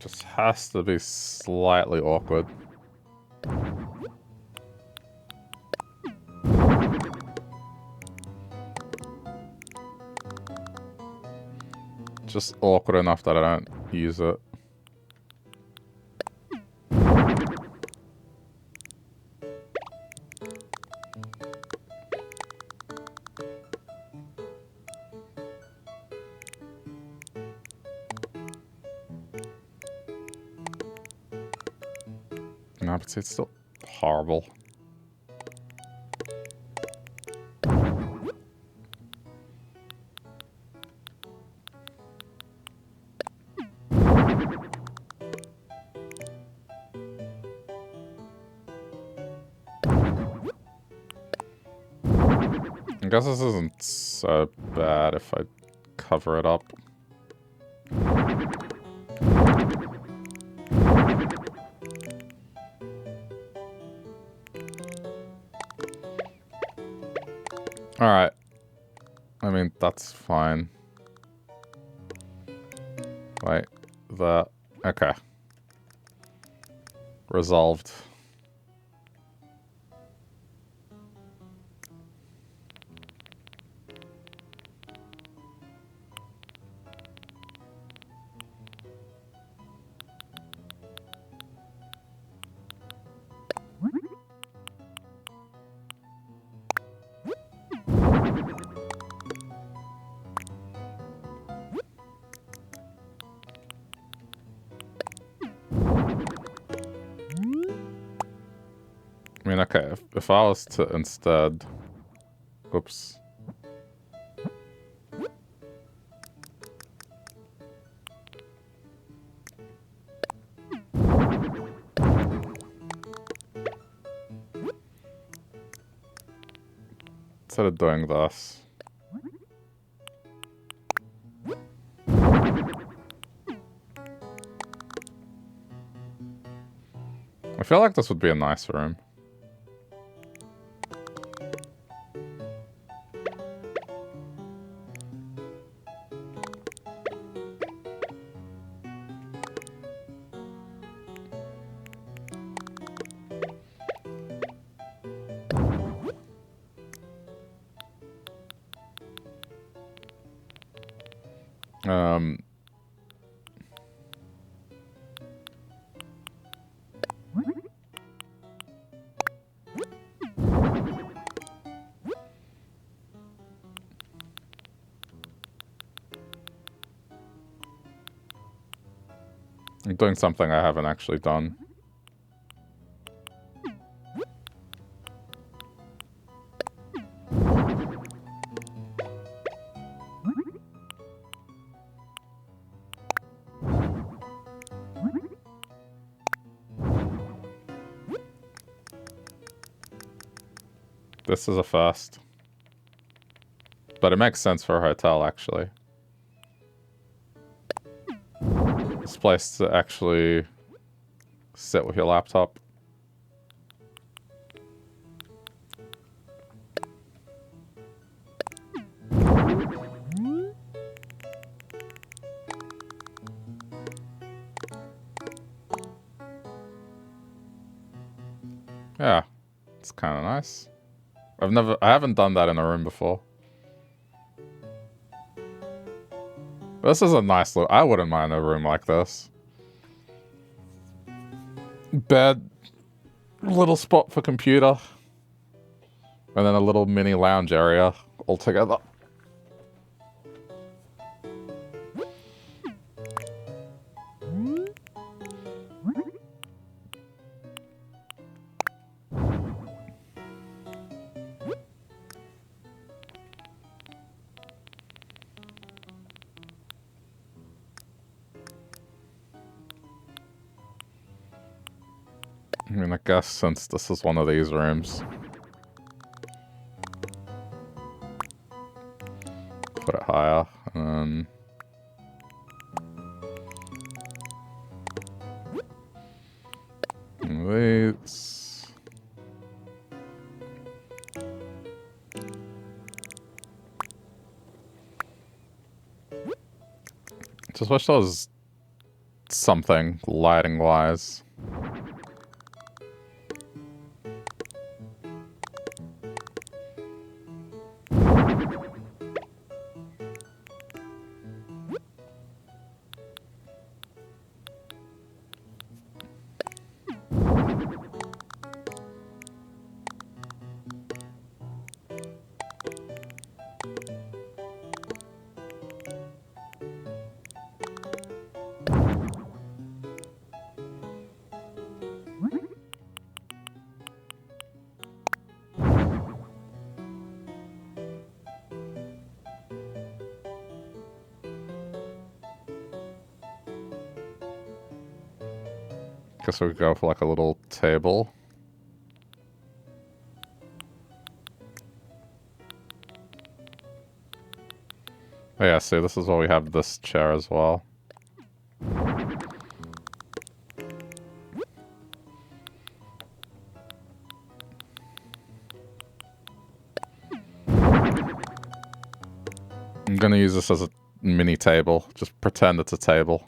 Just has to be slightly awkward. Just awkward enough that I don't use it. No, but it's still horrible. I guess this isn't so bad if I cover it up. Alright. I mean, that's fine. Wait, that... Okay. Resolved. mean, okay, if I was to instead... Oops. Instead of doing this... I feel like this would be a nice room. I'm doing something I haven't actually done. This is a first. But it makes sense for a hotel, actually. This place to actually sit with your laptop. Yeah, it's kind of nice. I haven't done that in a room before. This is a nice look. I wouldn't mind a room like this. Bed, little spot for computer, and then a little mini lounge area all together. I mean, I guess since this is one of these rooms, put it higher, and these. Just wish there was something lighting-wise. Guess we could go for like a little table. Oh yeah, see, this is why we have this chair as well. I'm gonna use this as a mini table. Just pretend it's a table.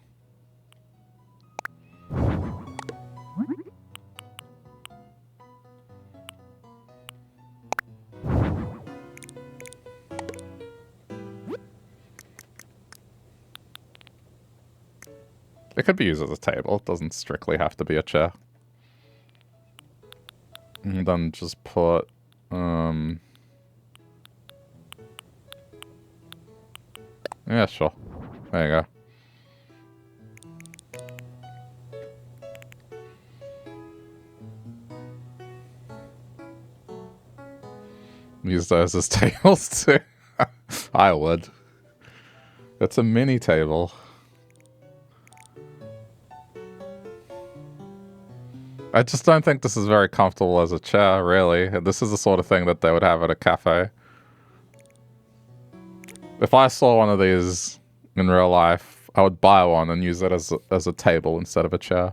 It could be used as a table. It doesn't strictly have to be a chair. And then just put, yeah, sure. There you go. Use those as tables too. I would. It's a mini table. I just don't think this is very comfortable as a chair, really. This is the sort of thing that they would have at a cafe. If I saw one of these in real life, I would buy one and use it as a table instead of a chair.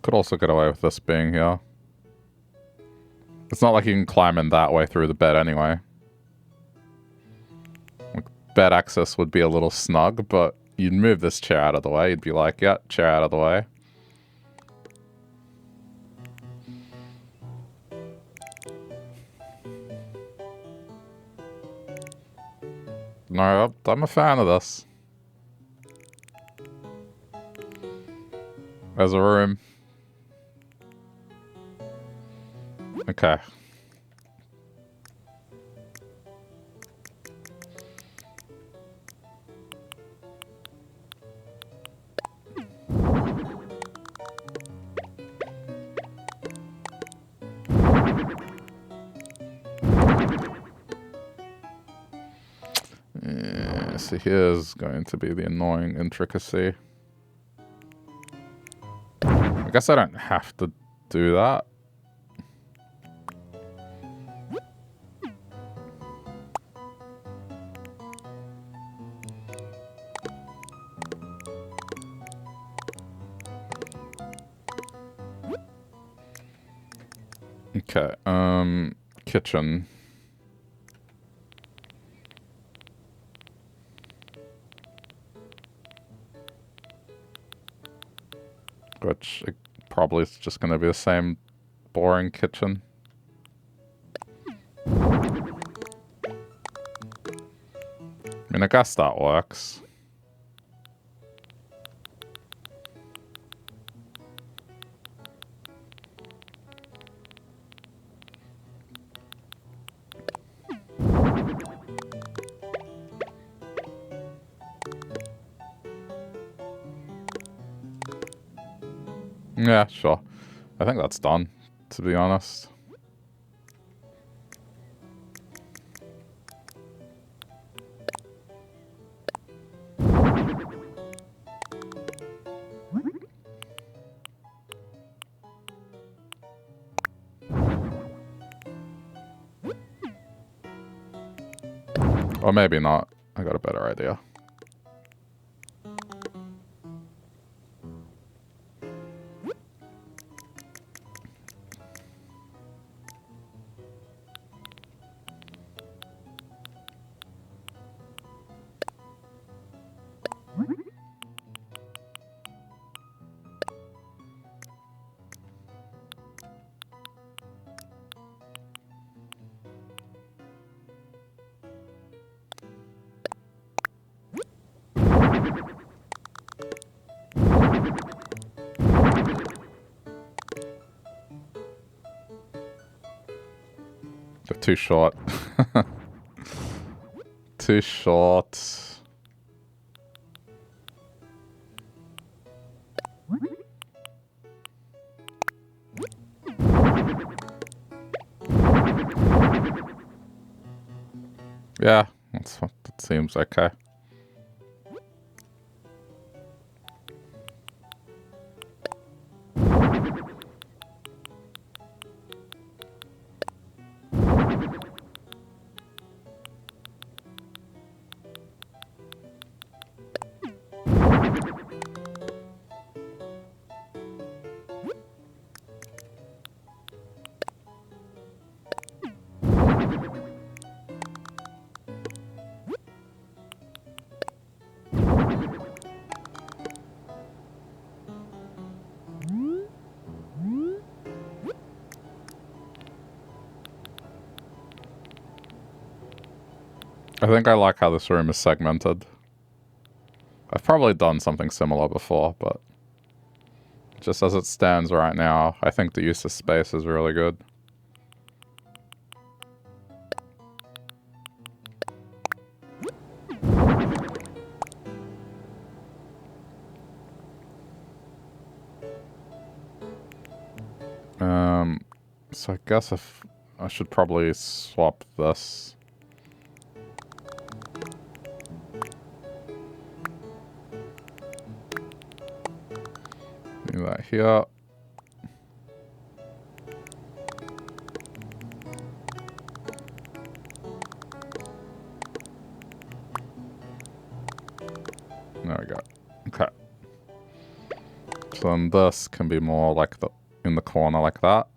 Could also get away with this being here. It's not like you can climb in that way through the bed anyway. Like, bed access would be a little snug, but you'd move this chair out of the way. You'd be like, yeah, chair out of the way. No, I'm a fan of this. There's a room. Okay. So here's going to be the annoying intricacy. I guess I don't have to do that. Okay, kitchen. Which probably is just going to be the same boring kitchen. I mean, I guess that works. Yeah, sure. I think that's done, to be honest. Or maybe not. I got a better idea. They're too short. Too short. Yeah, that seems okay. I think I like how this room is segmented. I've probably done something similar before, but just as it stands right now, I think the use of space is really good. So I guess if I should probably swap this. Do that here. There we go. Okay. So then this can be more like in the corner like that.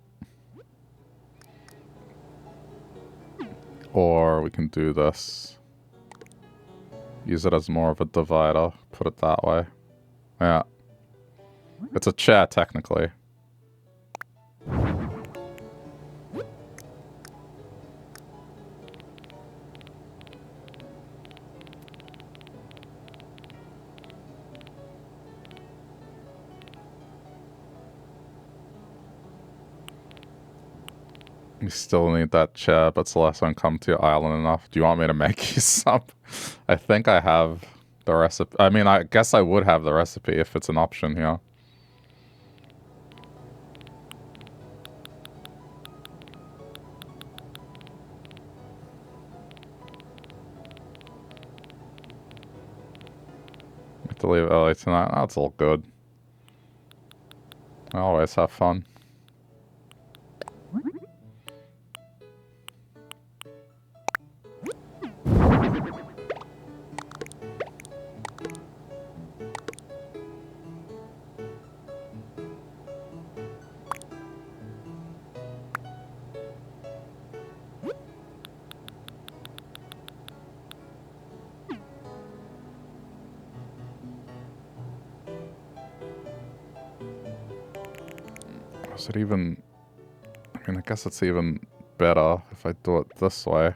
Or we can do this. Use it as more of a divider. Put it that way. Yeah. It's a chair, technically. You still need that chair, but Celeste won't come to your island enough. Do you want me to make you some? I think I have the recipe. I mean, I guess I would have the recipe if it's an option here. Have to leave early tonight. That's all good. I always have fun. Is it even... I mean, I guess it's even better if I do it this way.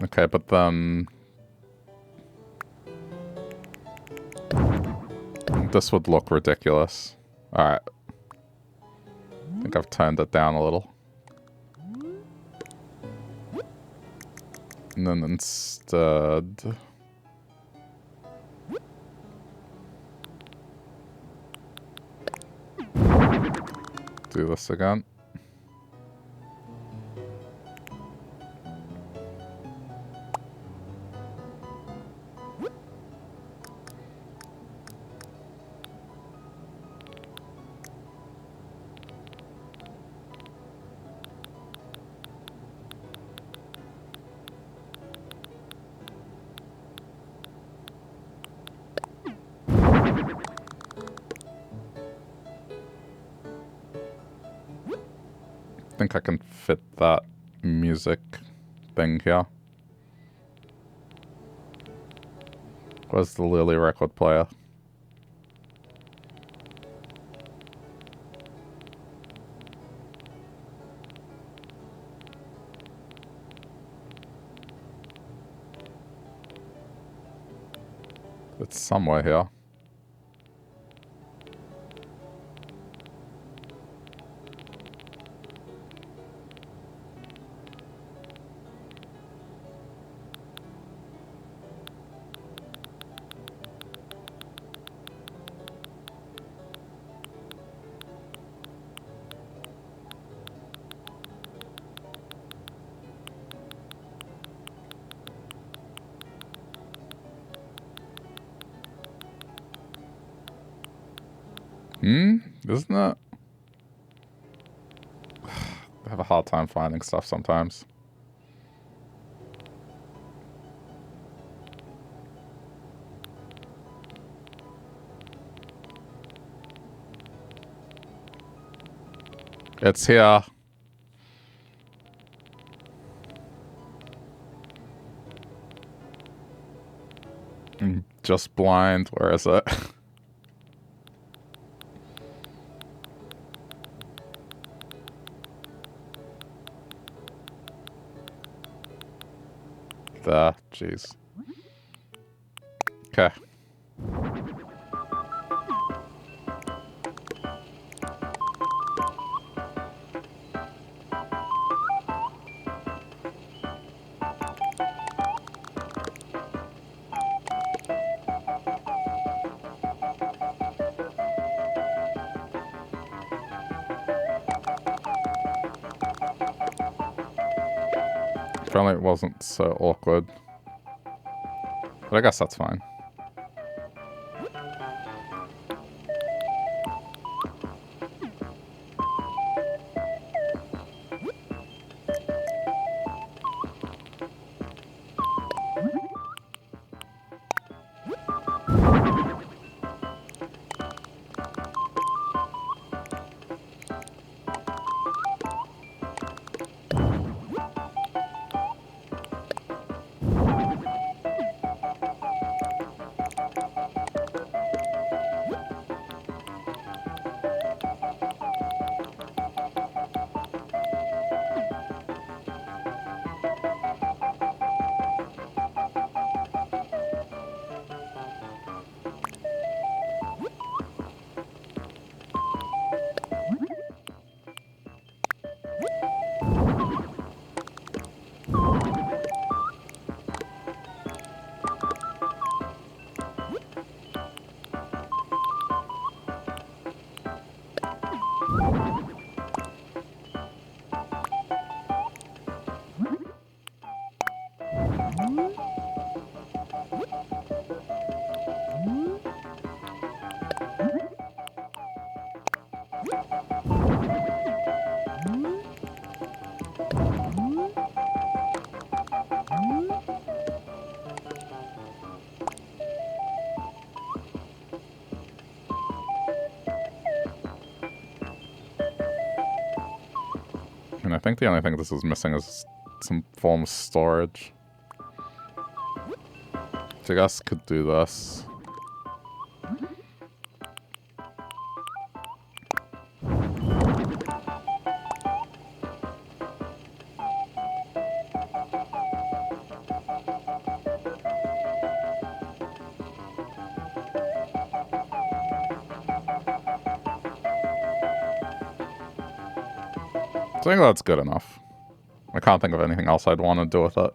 Okay, but then... this would look ridiculous. Alright. I think I've turned it down a little. And then instead... do this again. I think I can fit that music thing here. Where's the Lily record player? It's somewhere here. Isn't it? I have a hard time finding stuff sometimes. It's here. I'm just blind. Where is it? there. Jeez. Okay. Apparently it wasn't so awkward. But I guess that's fine. And I think the only thing this is missing is some form of storage. So I guess could do this. I think that's good enough. I can't think of anything else I'd want to do with it.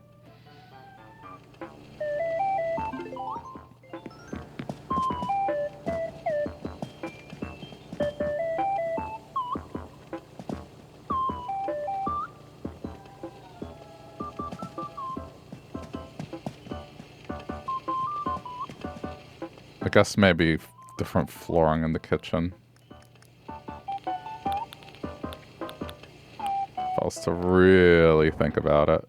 I guess maybe different flooring in the kitchen. If I was to really think about it.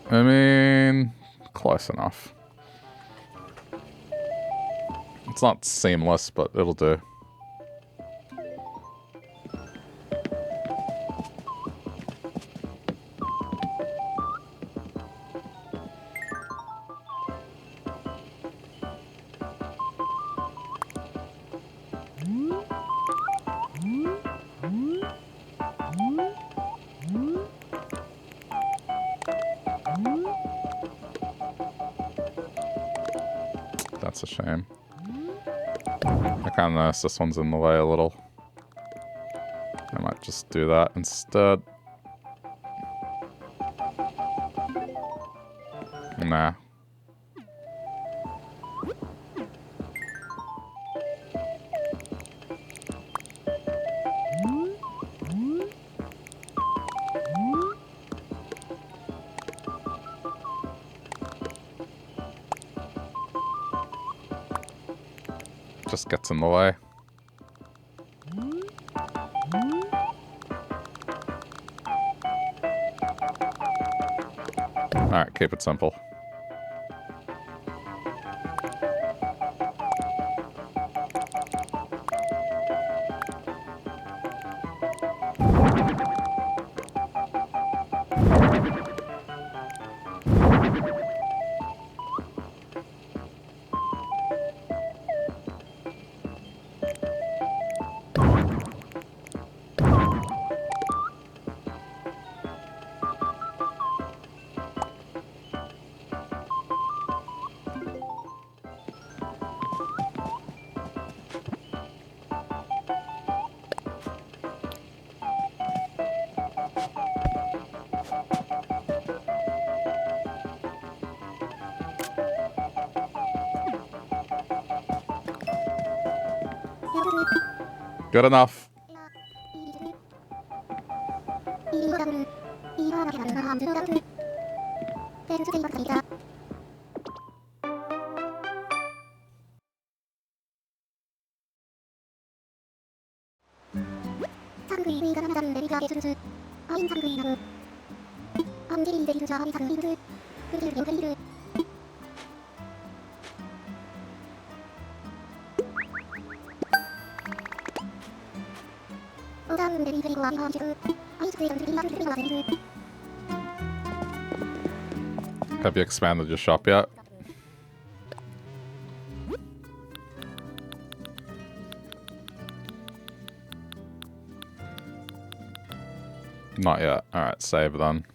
I mean, close enough. It's not seamless, but it'll do. That's a shame. I kind of noticed this one's in the way a little. I might just do that instead. Nah. Just gets in the way. Alright, keep it simple. Good enough. Have you expanded your shop yet? Not yet. Alright, save then.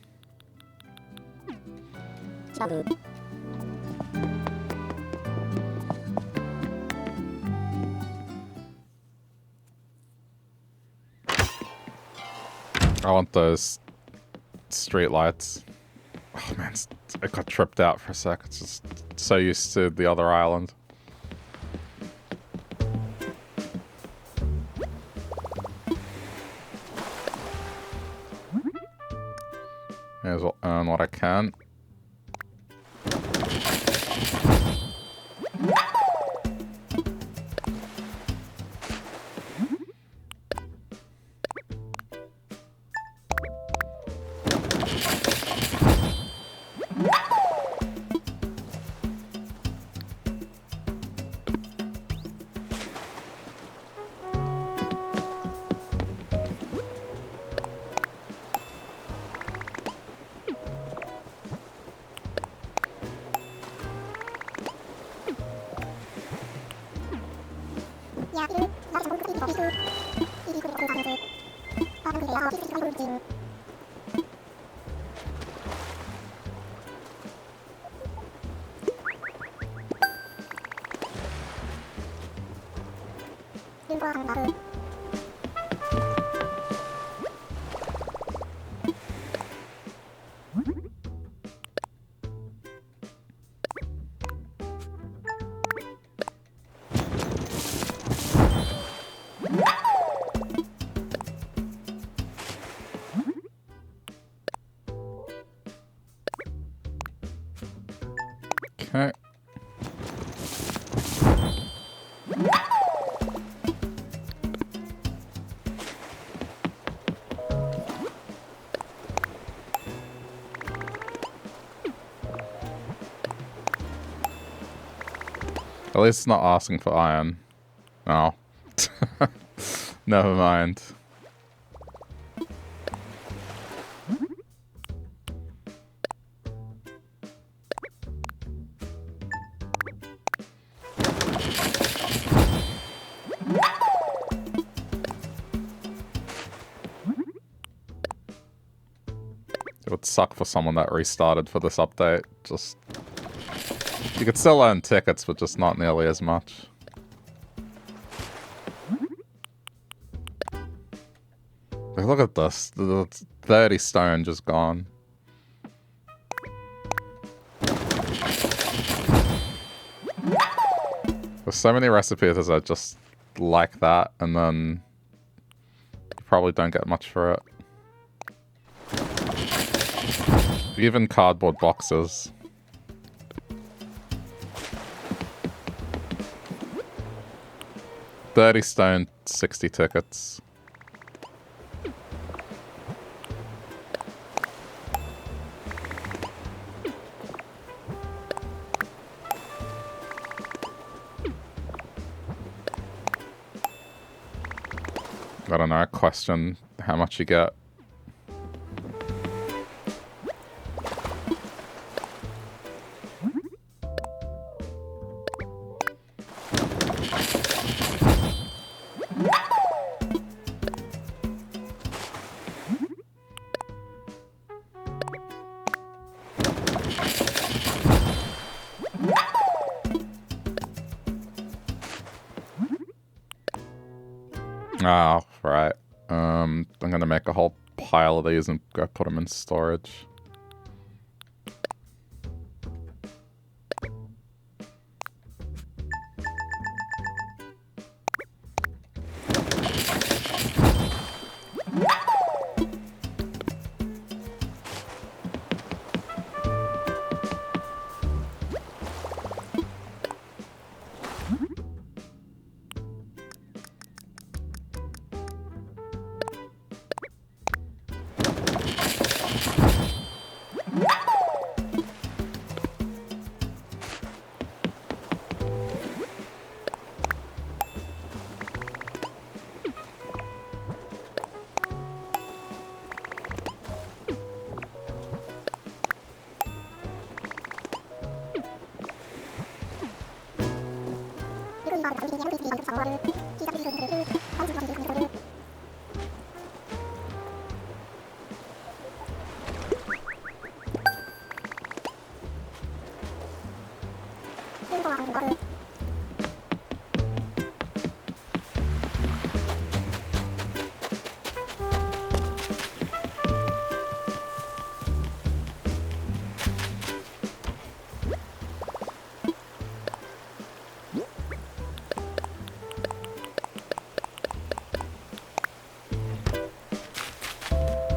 I want those street lights. Oh man, I got tripped out for a sec. It's just so used to the other island. May as well earn what I can. Okay. At least it's not asking for iron. No. Never mind. It would suck for someone that restarted for this update. Just... You could still earn tickets, but just not nearly as much. Like, look at this. The 30 stone just gone. There's so many recipes that are just like that, and then you probably don't get much for it. Even cardboard boxes. $30 stone, 60 tickets. I don't know, question how much you get. Oh, right. I'm gonna make a whole pile of these and go put them in storage.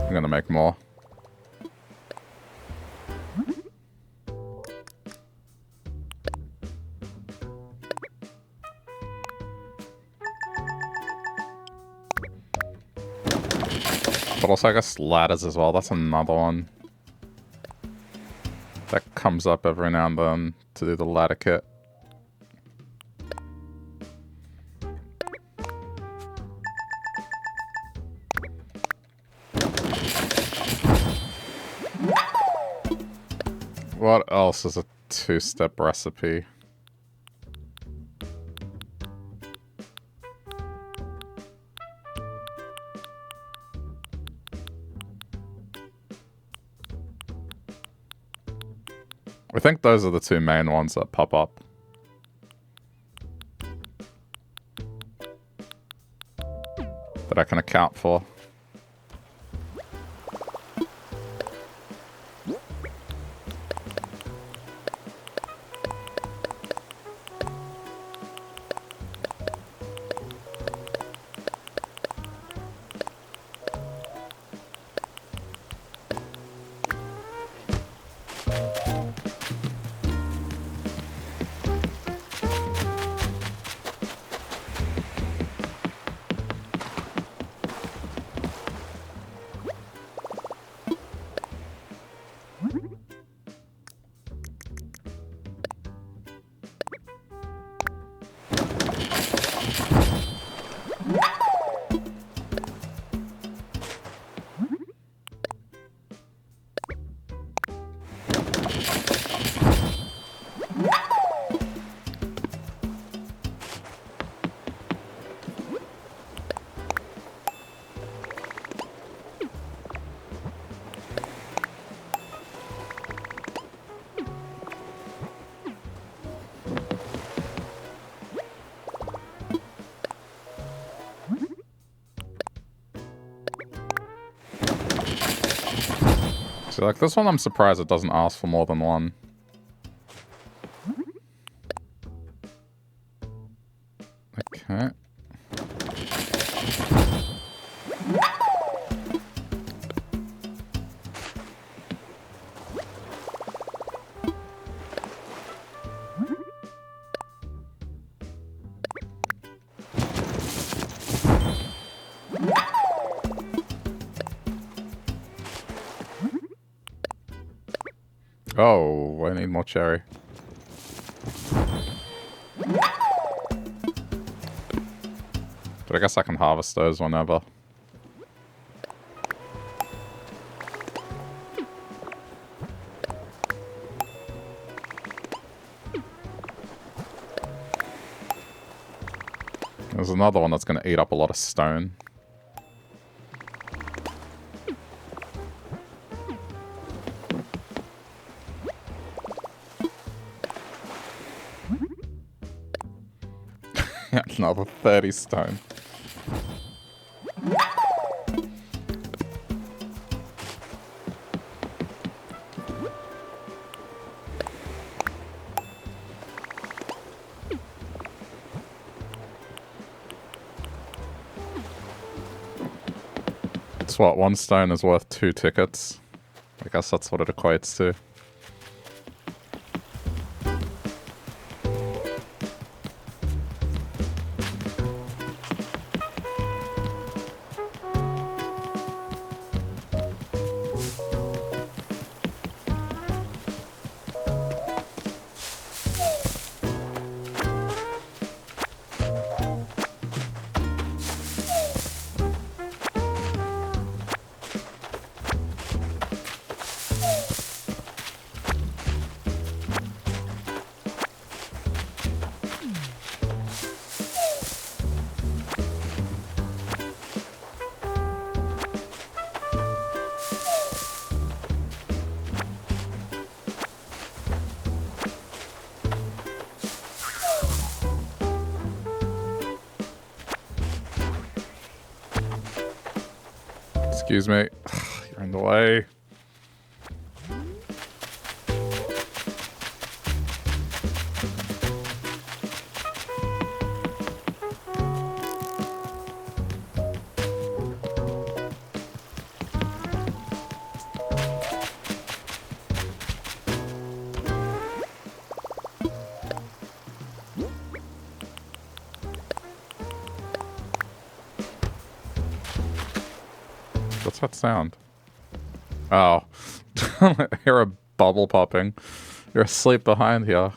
I'm gonna make more. But also I guess ladders as well, that's another one that comes up every now and then to do the ladder kit. What else is a two-step recipe? I think those are the two main ones that pop up. That I can account for. See, like this one I'm surprised it doesn't ask for more than one. Okay. Oh, I need more cherry. But I guess I can harvest those whenever. There's another one that's going to eat up a lot of stone. Another 30 stone. It's what, one stone is worth 2 tickets? I guess that's what it equates to. Excuse me. You're in the way. What's that sound? Oh. I hear a bubble popping. You're asleep behind here.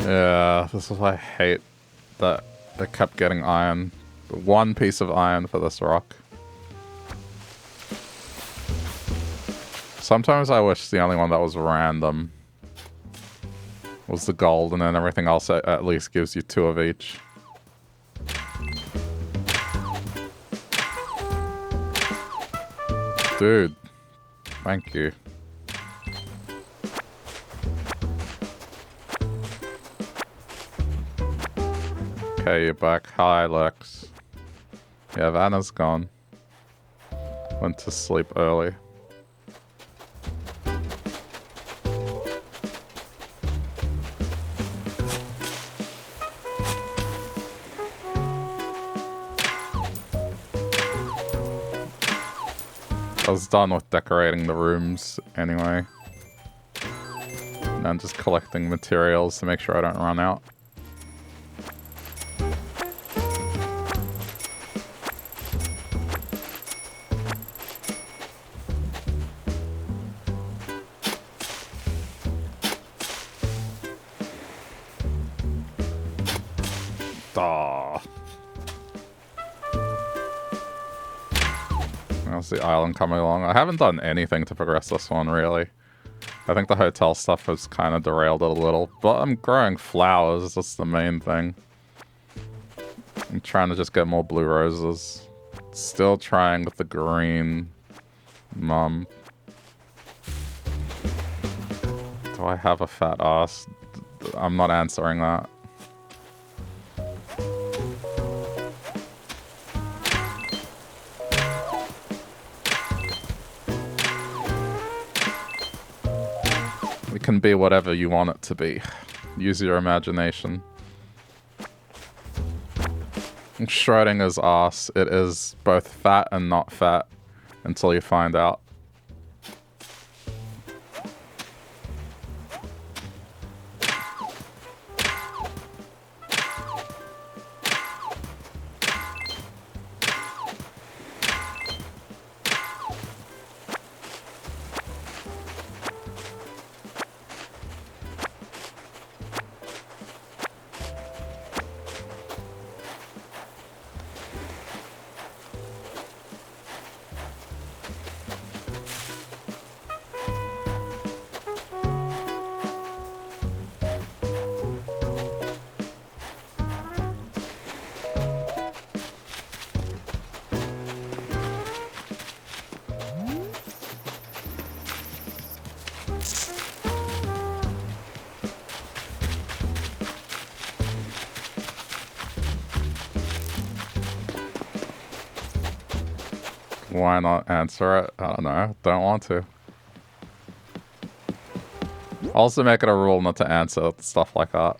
Yeah, this is why I hate that I kept getting iron. One piece of iron for this rock. Sometimes I wish the only one that was random was the gold, and then everything else at least gives you 2 of each. Dude, thank you. Okay, you're back. Hi, Lex. Yeah, Vanna's gone. Went to sleep early. I was done with decorating the rooms anyway. And I'm just collecting materials to make sure I don't run out. How's the island coming along? I haven't done anything to progress this one, really. I think the hotel stuff has kind of derailed it a little, but I'm growing flowers. That's the main thing. I'm trying to just get more blue roses. Still trying with the green. Mum. Do I have a fat ass? I'm not answering that. It can be whatever you want it to be. Use your imagination. Schrodinger's ass. It is both fat and not fat until you find out. Why not answer it? I don't know. Don't want to. Also make it a rule not to answer stuff like that.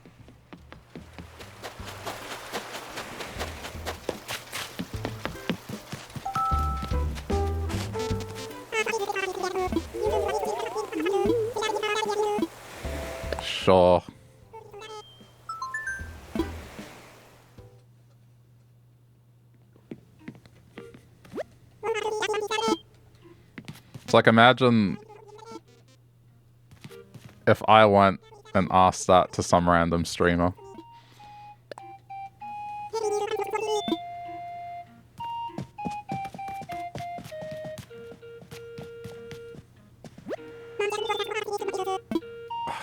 Sure. It's like, imagine if I went and ask that to some random streamer.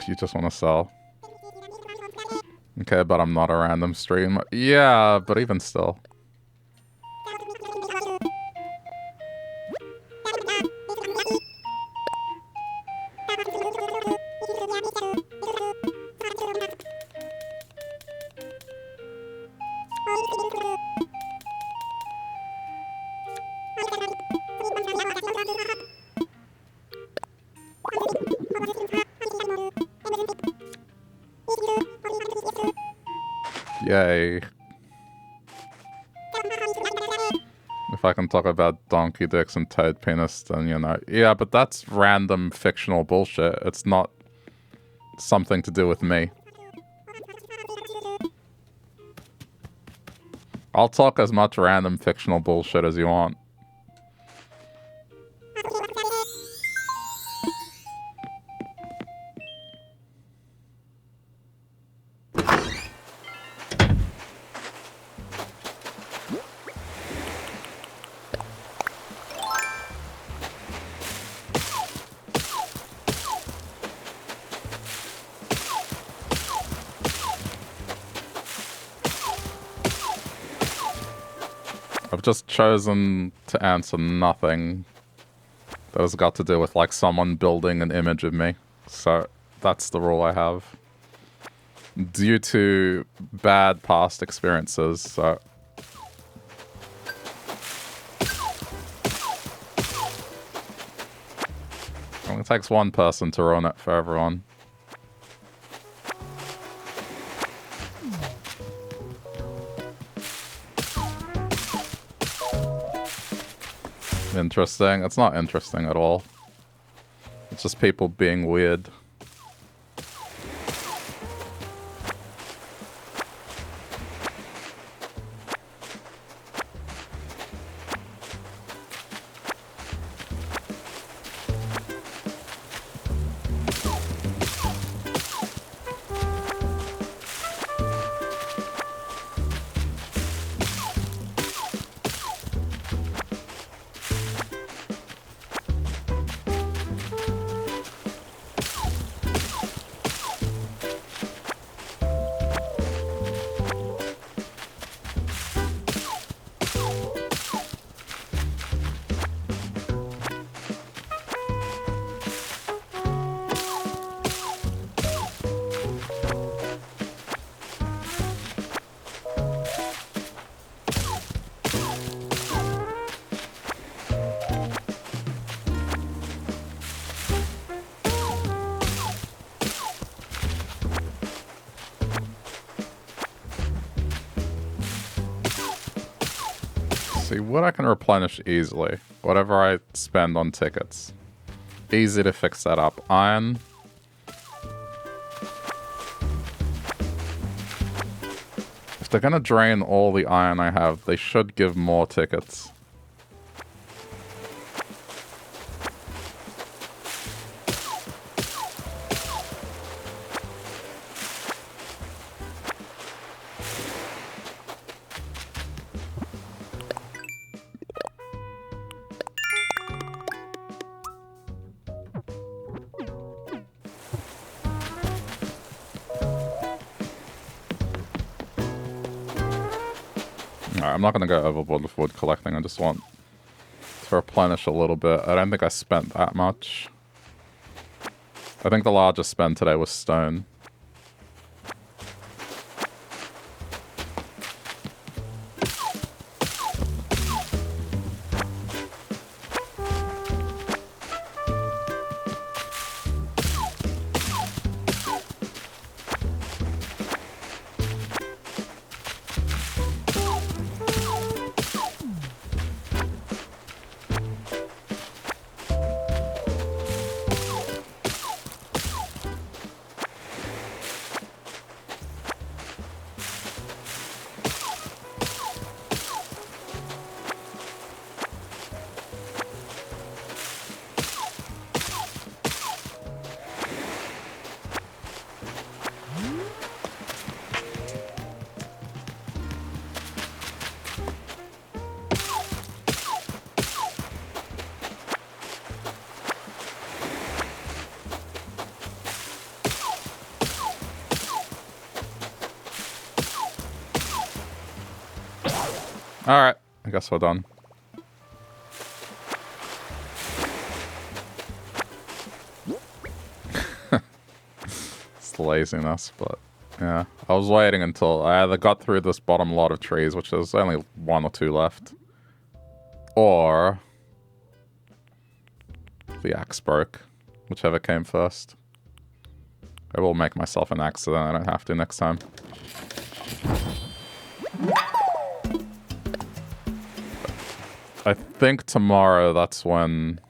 You just want to sell. Okay, but I'm not a random streamer. Yeah, but even still. Yay. If I can talk about donkey dicks and toad penis, then you know. Yeah, but that's random fictional bullshit. It's not something to do with me. I'll talk as much random fictional bullshit as you want. I've just chosen to answer nothing that has got to do with, like, someone building an image of me. So that's the rule I have. Due to bad past experiences, so... It only takes one person to ruin it for everyone. Interesting. It's not interesting at all. It's just people being weird. What I can replenish easily. Whatever I spend on tickets. Easy to fix that up. Iron. If they're gonna drain all the iron I have, they should give more tickets. I'm not going to go overboard with wood collecting. I just want to replenish a little bit. I don't think I spent that much. I think the largest spend today was stone. Alright, I guess we're done. It's laziness, but yeah. I was waiting until I either got through this bottom lot of trees, which there's only 1 or 2 left, or the axe broke, whichever came first. I will make myself an axe so then I don't have to next time. I think tomorrow that's when,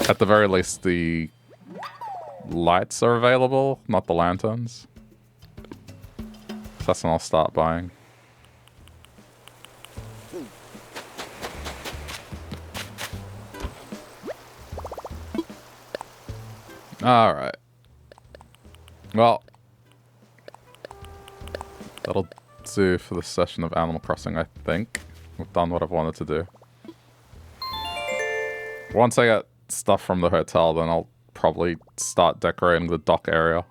at the very least, the lights are available, not the lanterns. That's when I'll start buying. Alright. Well, that'll do for the session of Animal Crossing, I think. I've done what I've wanted to do. Once I get stuff from the hotel, then I'll probably start decorating the dock area.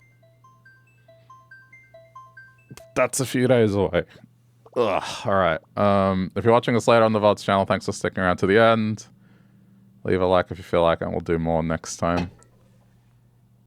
That's a few days away. Ugh, alright. If you're watching this later on the VOD's channel, thanks for sticking around to the end. Leave a like if you feel like it, and we'll do more next time.